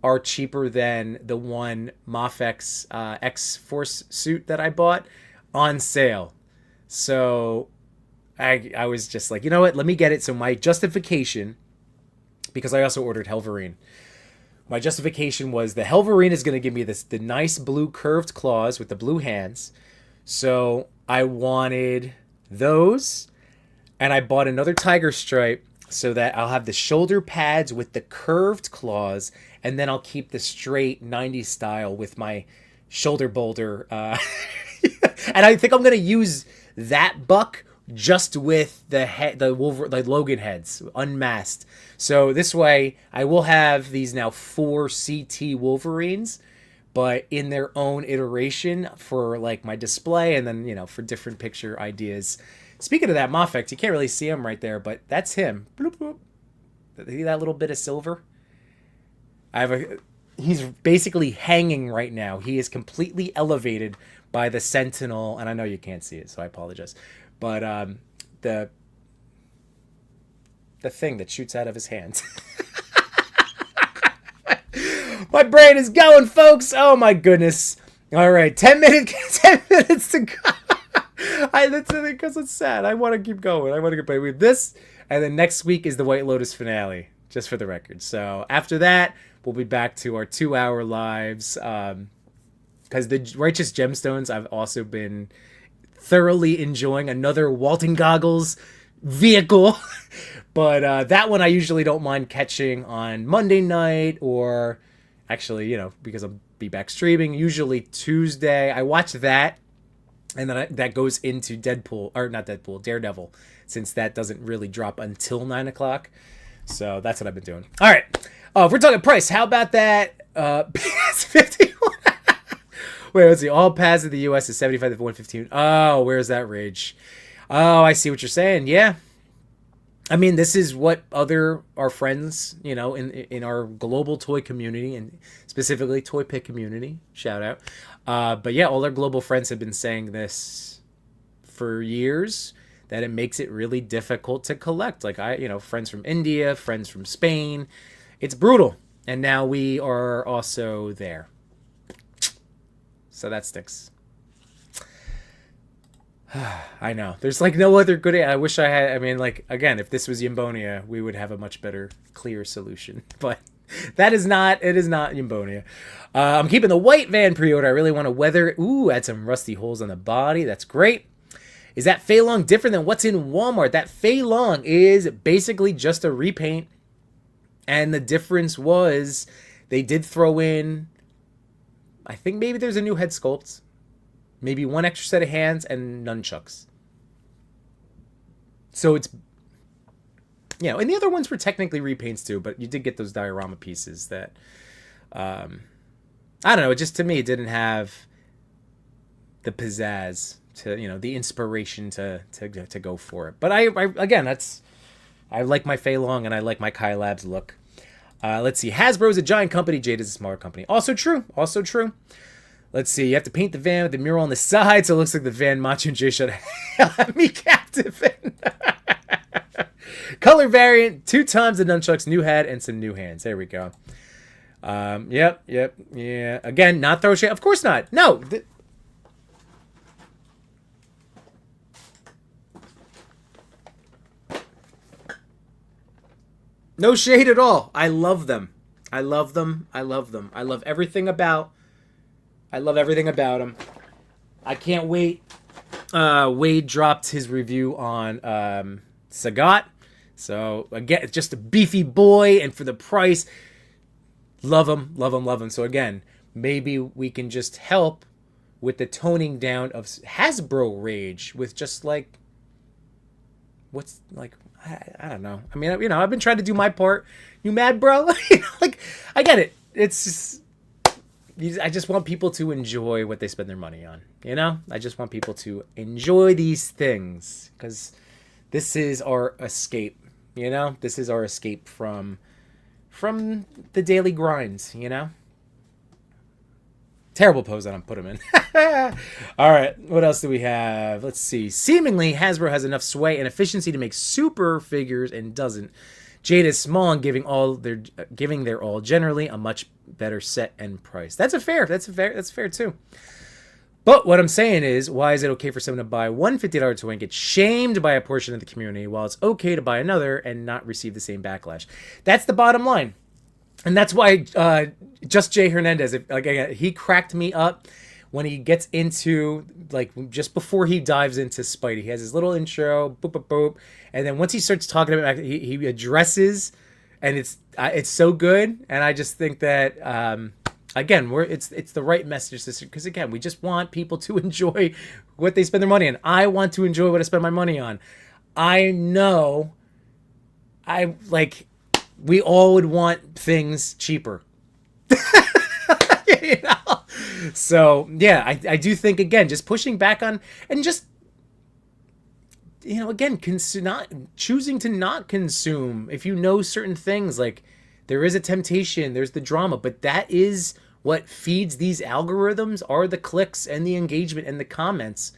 are cheaper than the one Mafex X-Force suit that I bought on sale. So I was just like, you know what? Let me get it. So my justification, because I also ordered Helverine, my justification was the Helverine is going to give me the nice blue curved claws with the blue hands. So I wanted those, and I bought another Tiger Stripe so that I'll have the shoulder pads with the curved claws, and then I'll keep the straight 90s style with my shoulder boulder. And I think I'm going to use that buck just with the Logan heads unmasked. So this way I will have these now 4 CT Wolverines, but in their own iteration for like my display, and then for different picture ideas. Speaking of that Mafex, you can't really see him right there, but that's him. Bloop, bloop. See that little bit of silver? I have he's basically hanging right now. He is completely elevated by the sentinel, and I know you can't see it, so I apologize. But the thing that shoots out of his hand. My brain is going, folks. Oh my goodness. All right, 10 minutes, 10 minutes to go. That's because it's sad. I want to keep going. I want to get with this, and then next week is the White Lotus finale, just for the record. So after that, we'll be back to our 2-hour lives. Because the Righteous Gemstones, I've also been thoroughly enjoying. Another Walton Goggles vehicle. But that one I usually don't mind catching on Monday night, or actually, because I'll be back streaming, usually Tuesday. I watch that, and then that goes into Daredevil, since that doesn't really drop until 9 o'clock. So that's what I've been doing. All right. If we're talking price, how about that PS51? Wait, let's see. All paths in the U.S. is 75 to 115. Oh, where's that rage? Oh, I see what you're saying. Yeah. I mean, this is what our friends, in our global toy community, and specifically Toy Pick community, shout out. But yeah, all our global friends have been saying this for years, that it makes it really difficult to collect. Like friends from India, friends from Spain. It's brutal. And now we are also there. So that sticks. I know. There's no other good. I wish I had. I mean, again, if this was Yambonia, we would have a much better, clear solution. But that is not. It is not Yambonia. I'm keeping the white van pre-order. I really want to weather it. Ooh, add some rusty holes on the body. That's great. Is that Fei Long different than what's in Walmart? That Fei Long is basically just a repaint. And the difference was they did throw in, I think maybe there's a new head sculpt. Maybe one extra set of hands and nunchucks. So it's, and the other ones were technically repaints too, but you did get those diorama pieces that, I don't know, just to me, it didn't have the pizzazz to, the inspiration to go for it. But I like my Fei Long and I like my Kai Labs look. Let's see. Hasbro's a giant company. Jade is a smaller company. Also true. Let's see. You have to paint the van with the mural on the side, so it looks like the van Macho and Jay should have me captive in. Color variant, 2 times the nunchucks, new head, and some new hands. There we go. Yep. Yeah. Again, not throw shade. Of course not. No. No shade at all. I love them. I love everything about them. I can't wait. Wade dropped his review on Sagat. So again, just a beefy boy, and for the price, love him. So again, maybe we can just help with the toning down of Hasbro rage with just I don't know. I mean, I've been trying to do my part. You mad, bro? I get it. It's just, I just want people to enjoy what they spend their money on. I just want people to enjoy these things, because this is our escape. This is our escape from the daily grinds. Terrible pose that I'm put him in. All right, what else do we have? Let's see. Seemingly, Hasbro has enough sway and efficiency to make super figures and doesn't. Jade is small and giving their all, generally a much better set and price. That's fair too. But what I'm saying is, why is it okay for someone to buy one $50 toy and get shamed by a portion of the community, while it's okay to buy another and not receive the same backlash? That's the bottom line. And that's why Just Jay Hernandez, he cracked me up when he gets into, just before he dives into Spidey. He has his little intro, boop, boop, boop. And then once he starts talking about it, he addresses, and it's so good. And I just think that, again, it's the right message, because, again, we just want people to enjoy what they spend their money on. I want to enjoy what I spend my money on. I know we all would want things cheaper. So yeah, I do think, again, just pushing back on, and just again, not choosing to not consume if you know certain things. There is a temptation, there's the drama, but that is what feeds these algorithms, are the clicks and the engagement and the comments.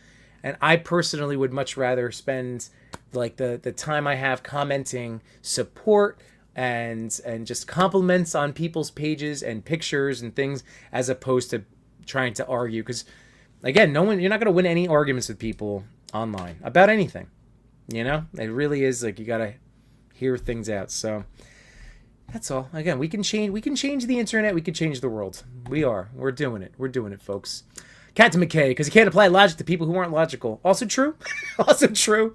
And I personally would much rather spend like the time I have commenting support and just compliments on people's pages and pictures and things, as opposed to trying to argue. Because again, you're not going to win any arguments with people online about anything. It really is like you got to hear things out. So that's all. Again, we can change the internet. We can change the world. We're doing it, folks. Captain McKay, because you can't apply logic to people who aren't logical. Also true. Also true.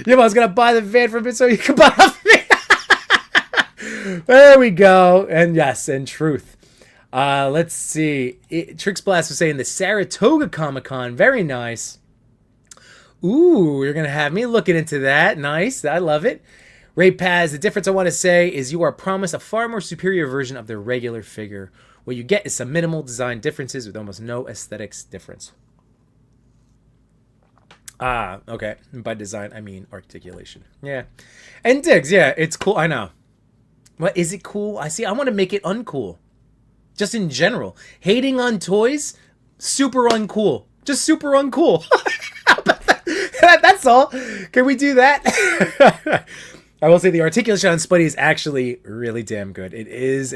Yeah, I was going to buy the van from it so you can buy it off me. There we go. And yes, and truth. Let's see. Trix Blast was saying the Saratoga Comic-Con. Very nice. Ooh, you're going to have me looking into that. Nice. I love it. Ray Paz, the difference I want to say is you are promised a far more superior version of their regular figure. What you get is some minimal design differences with almost no aesthetics difference. Okay. By design, I mean articulation. Yeah. And Diggs, yeah, it's cool. I know. What, is it cool? I want to make it uncool. Just in general. Hating on toys, super uncool. Just super uncool. That's all. Can we do that? I will say the articulation on Spuddy is actually really damn good. It is.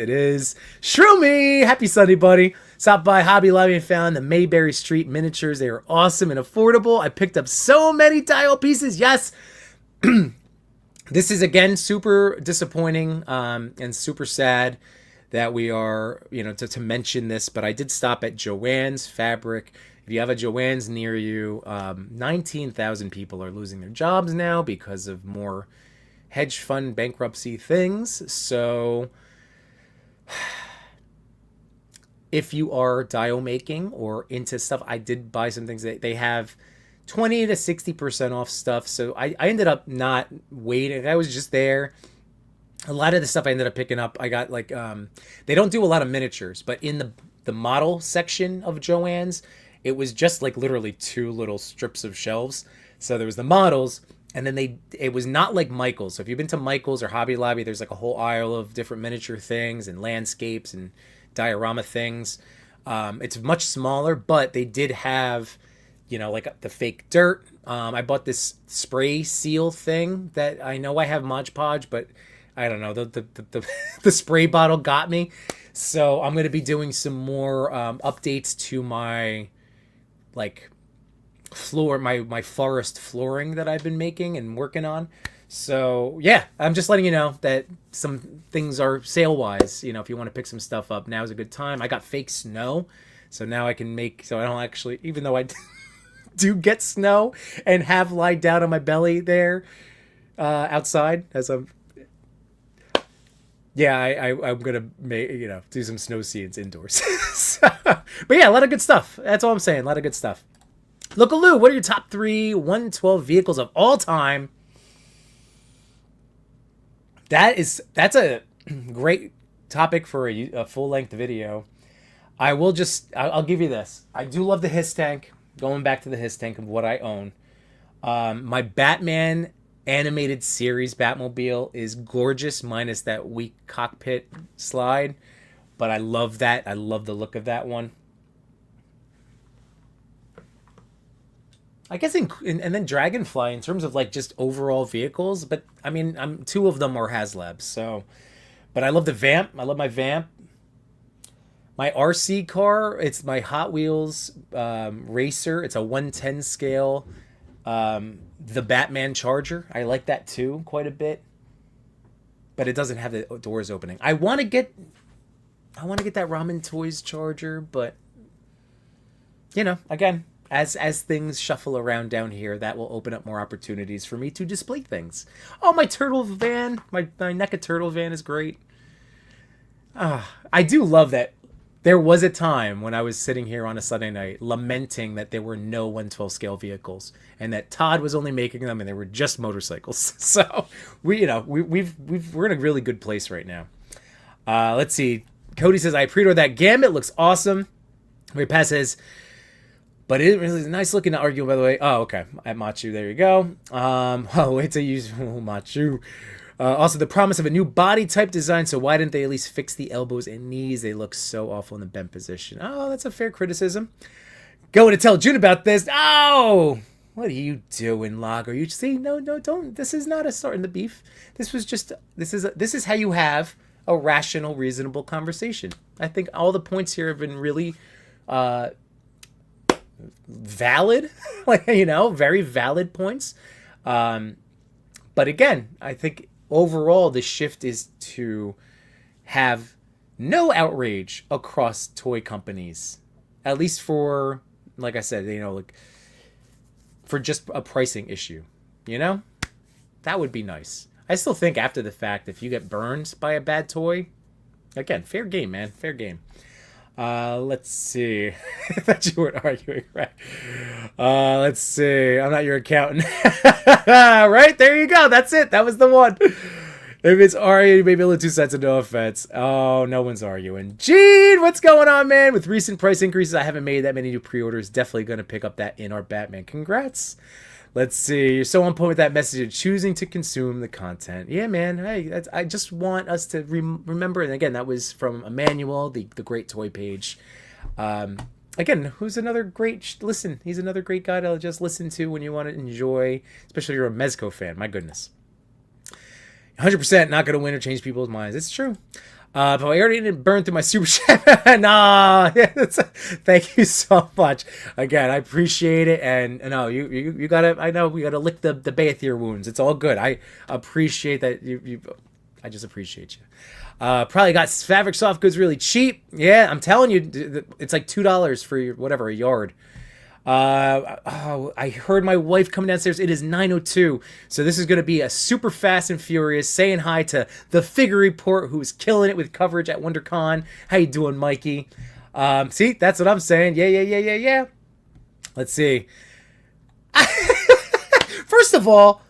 Shroomy! Happy Sunday, buddy. Stopped by Hobby Lobby and found the Mayberry Street miniatures. They are awesome and affordable. I picked up so many tile pieces. Yes! This is, again, super disappointing and super sad that we are, to mention this, but I did stop at Joann's Fabric. If you have a Joann's near you, 19,000 people are losing their jobs now because of more hedge fund bankruptcy things. So if you are dial making or into stuff, I did buy some things that they have 20 to 60% off stuff. So I ended up not waiting. I was just there. A lot of the stuff I ended up picking up, I got like, they don't do a lot of miniatures, but in the model section of Joann's, it was just like literally two little strips of shelves. So there was the models, and then it was not like Michael's. So if you've been to Michael's or Hobby Lobby, there's like a whole aisle of different miniature things and landscapes and diorama things. It's much smaller, but they did have, like the fake dirt. I bought this spray seal thing that I know I have Mod Podge, but I don't know. The spray bottle got me. So I'm going to be doing some more updates to my floor, my forest flooring that I've been making and working on. So yeah, I'm just letting you know that some things are sale wise. If you want to pick some stuff up, now's a good time. I got fake snow, so now I can make, so I don't actually, even though I do get snow and have lied down on my belly there outside as I'm gonna make, do some snow scenes indoors. But yeah, a lot of good stuff. That's all I'm saying. A lot of good stuff. Lookaloo, what are your top 3 112 vehicles of all time? That's a great topic for a full-length video. I'll give you this. I do love the Hiss tank. Going back to the Hiss tank of what I own. My Batman animated series Batmobile is gorgeous, minus that weak cockpit slide. But I love that. I love the look of that one. I guess and then Dragonfly in terms of like just overall vehicles, but I mean, 2 of them are HasLabs, so. But I love the Vamp. I love my Vamp. My RC car, it's my Hot Wheels Racer. It's a 110 scale. The Batman Charger, I like that too quite a bit. But it doesn't have the doors opening. I want to get that Ramen Toys Charger, but again, as things shuffle around down here, that will open up more opportunities for me to display things. Oh, my turtle van, my NECA turtle van is great. I do love that. There was a time when I was sitting here on a Sunday night lamenting that there were no 112 scale vehicles and that Todd was only making them and they were just motorcycles. So we're in a really good place right now. Let's see. Cody says, I pre-ordered that Gambit. Looks awesome. Ray Pass says, but it is nice looking to argue, by the way. Oh, okay. At Machu, there you go. Wait till you use Machu. Also, the promise of a new body type design. So why didn't they at least fix the elbows and knees? They look so awful in the bent position. Oh, that's a fair criticism. Going to tell June about this. Oh, what are you doing, Lager? You see, no, don't. This is not a start in the beef. This is how you have a rational, reasonable conversation. I think all the points here have been really valid, very valid points. But again, I think overall the shift is to have no outrage across toy companies, at least for, like I said, for just a pricing issue, that would be nice. I still think after the fact, if you get burned by a bad toy, again, fair game, man, fair game. Let's see. I thought you weren't arguing, right? Let's see. I'm not your accountant. Right? There you go. That's it. That was the one. If it's arguing, maybe a little 2 cents of no offense. Oh, no one's arguing. Gene, what's going on, man? With recent price increases, I haven't made that many new pre-orders. Definitely going to pick up that in our Batman. Congrats. Let's see. You're so on point with that message of choosing to consume the content. Yeah, man. Hey, I just want us to remember. And again, that was from Emmanuel, the great toy page. Again, who's another great listen. He's another great guy to just listen to when you want to enjoy, especially if you're a Mezco fan. My goodness. 100% not going to win or change people's minds. It's true. But I already didn't burn through my super chat. Nah, thank you so much. Again, I appreciate it. And no, you gotta. I know we gotta lick the Bayethir wounds. It's all good. I appreciate that. I just appreciate you. Probably got fabric soft goods really cheap. Yeah, I'm telling you, it's like $2 for your, whatever, a yard. I heard my wife coming downstairs. It is 9:02, so this is going to be a super fast and furious. Saying hi to the Figure Report, who's killing it with coverage at WonderCon. How you doing, Mikey? See, that's what I'm saying. Yeah. Let's see. First of all,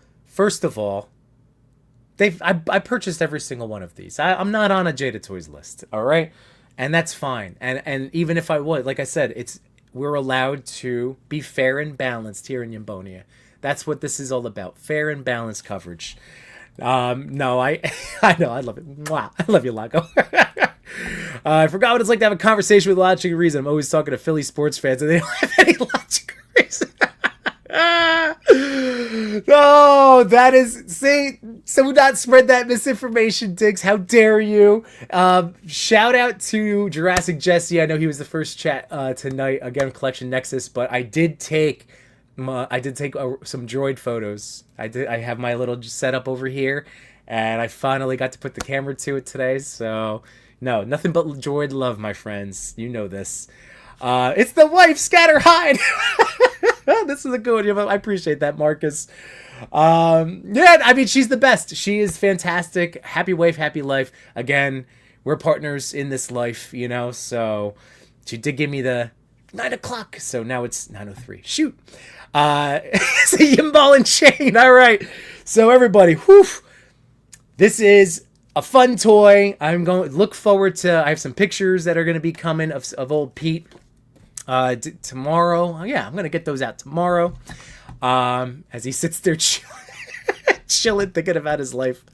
I purchased every single one of these. I'm not on a Jada Toys list, all right, and that's fine. And even if I would, like I said, we're allowed to be fair and balanced here in Yambonia. That's what this is all about. Fair and balanced coverage. No, I know. I love it. Wow. I love you, Lago. I forgot what it's like to have a conversation with logic and reason. I'm always talking to Philly sports fans and they don't have any logic or reason. No, that is, see, so not spread that misinformation, Diggs. How dare you? Shout out to Jurassic Jesse. I know he was the first chat tonight, again, Collection Nexus, but I did take some droid photos. I have my little setup over here, and I finally got to put the camera to it today. So no, nothing but droid love, my friends. You know this. It's the wife, Scatter Hide. This is a good one. I appreciate that, Marcus. Yeah, I mean, she's the best. She is fantastic. Happy wife, happy life. Again, we're partners in this life, so she did give me the 9 o'clock. So now it's 9:03. Shoot. It's a Yimball and Chain. All right. So everybody, this is a fun toy. I'm going to look forward to, I have some pictures that are going to be coming of old Pete. Tomorrow, I'm gonna get those out tomorrow. As he sits there chilling, thinking about his life.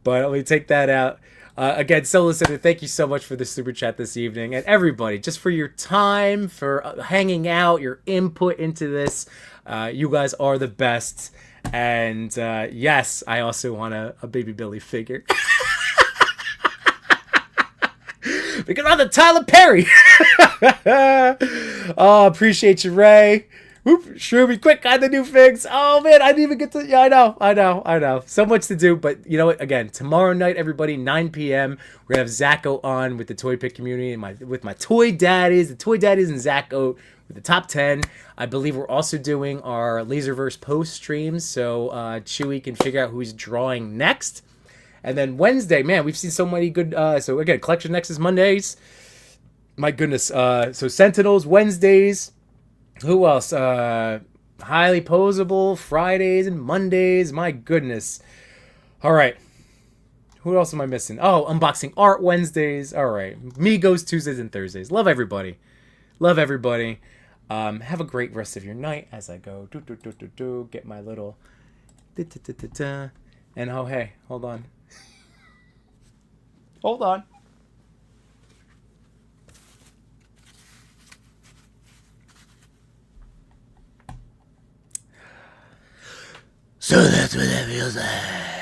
But let me take that out. Again, so listener, thank you so much for the super chat this evening, and everybody, just for your time, for hanging out, your input into this. You guys are the best. And yes, I also want a Baby Billy figure. Because I'm the Tyler Perry. Oh, appreciate you, Ray. Whoop, Shroomy, quick, got the new figs. Oh, man, I didn't even get to... Yeah, I know. So much to do, but you know what? Again, tomorrow night, everybody, 9 p.m., we're going to have Zacho on with the Toy Pick community and with my Toy Daddies, the Toy Daddies and Zacho with the top 10. I believe we're also doing our Laserverse post streams, so Chewy can figure out who's drawing next. And then Wednesday, man, we've seen so many good... so again, Collection Nexus Mondays. My goodness. So Sentinels Wednesdays. Who else? Highly Posable Fridays and Mondays. My goodness. All right. Who else am I missing? Oh, Unboxing Art Wednesdays. All right. Migos Tuesdays and Thursdays. Love everybody. Have a great rest of your night as I go. Get my little... And oh, hey, hold on. Hold on. So that's what that feels like.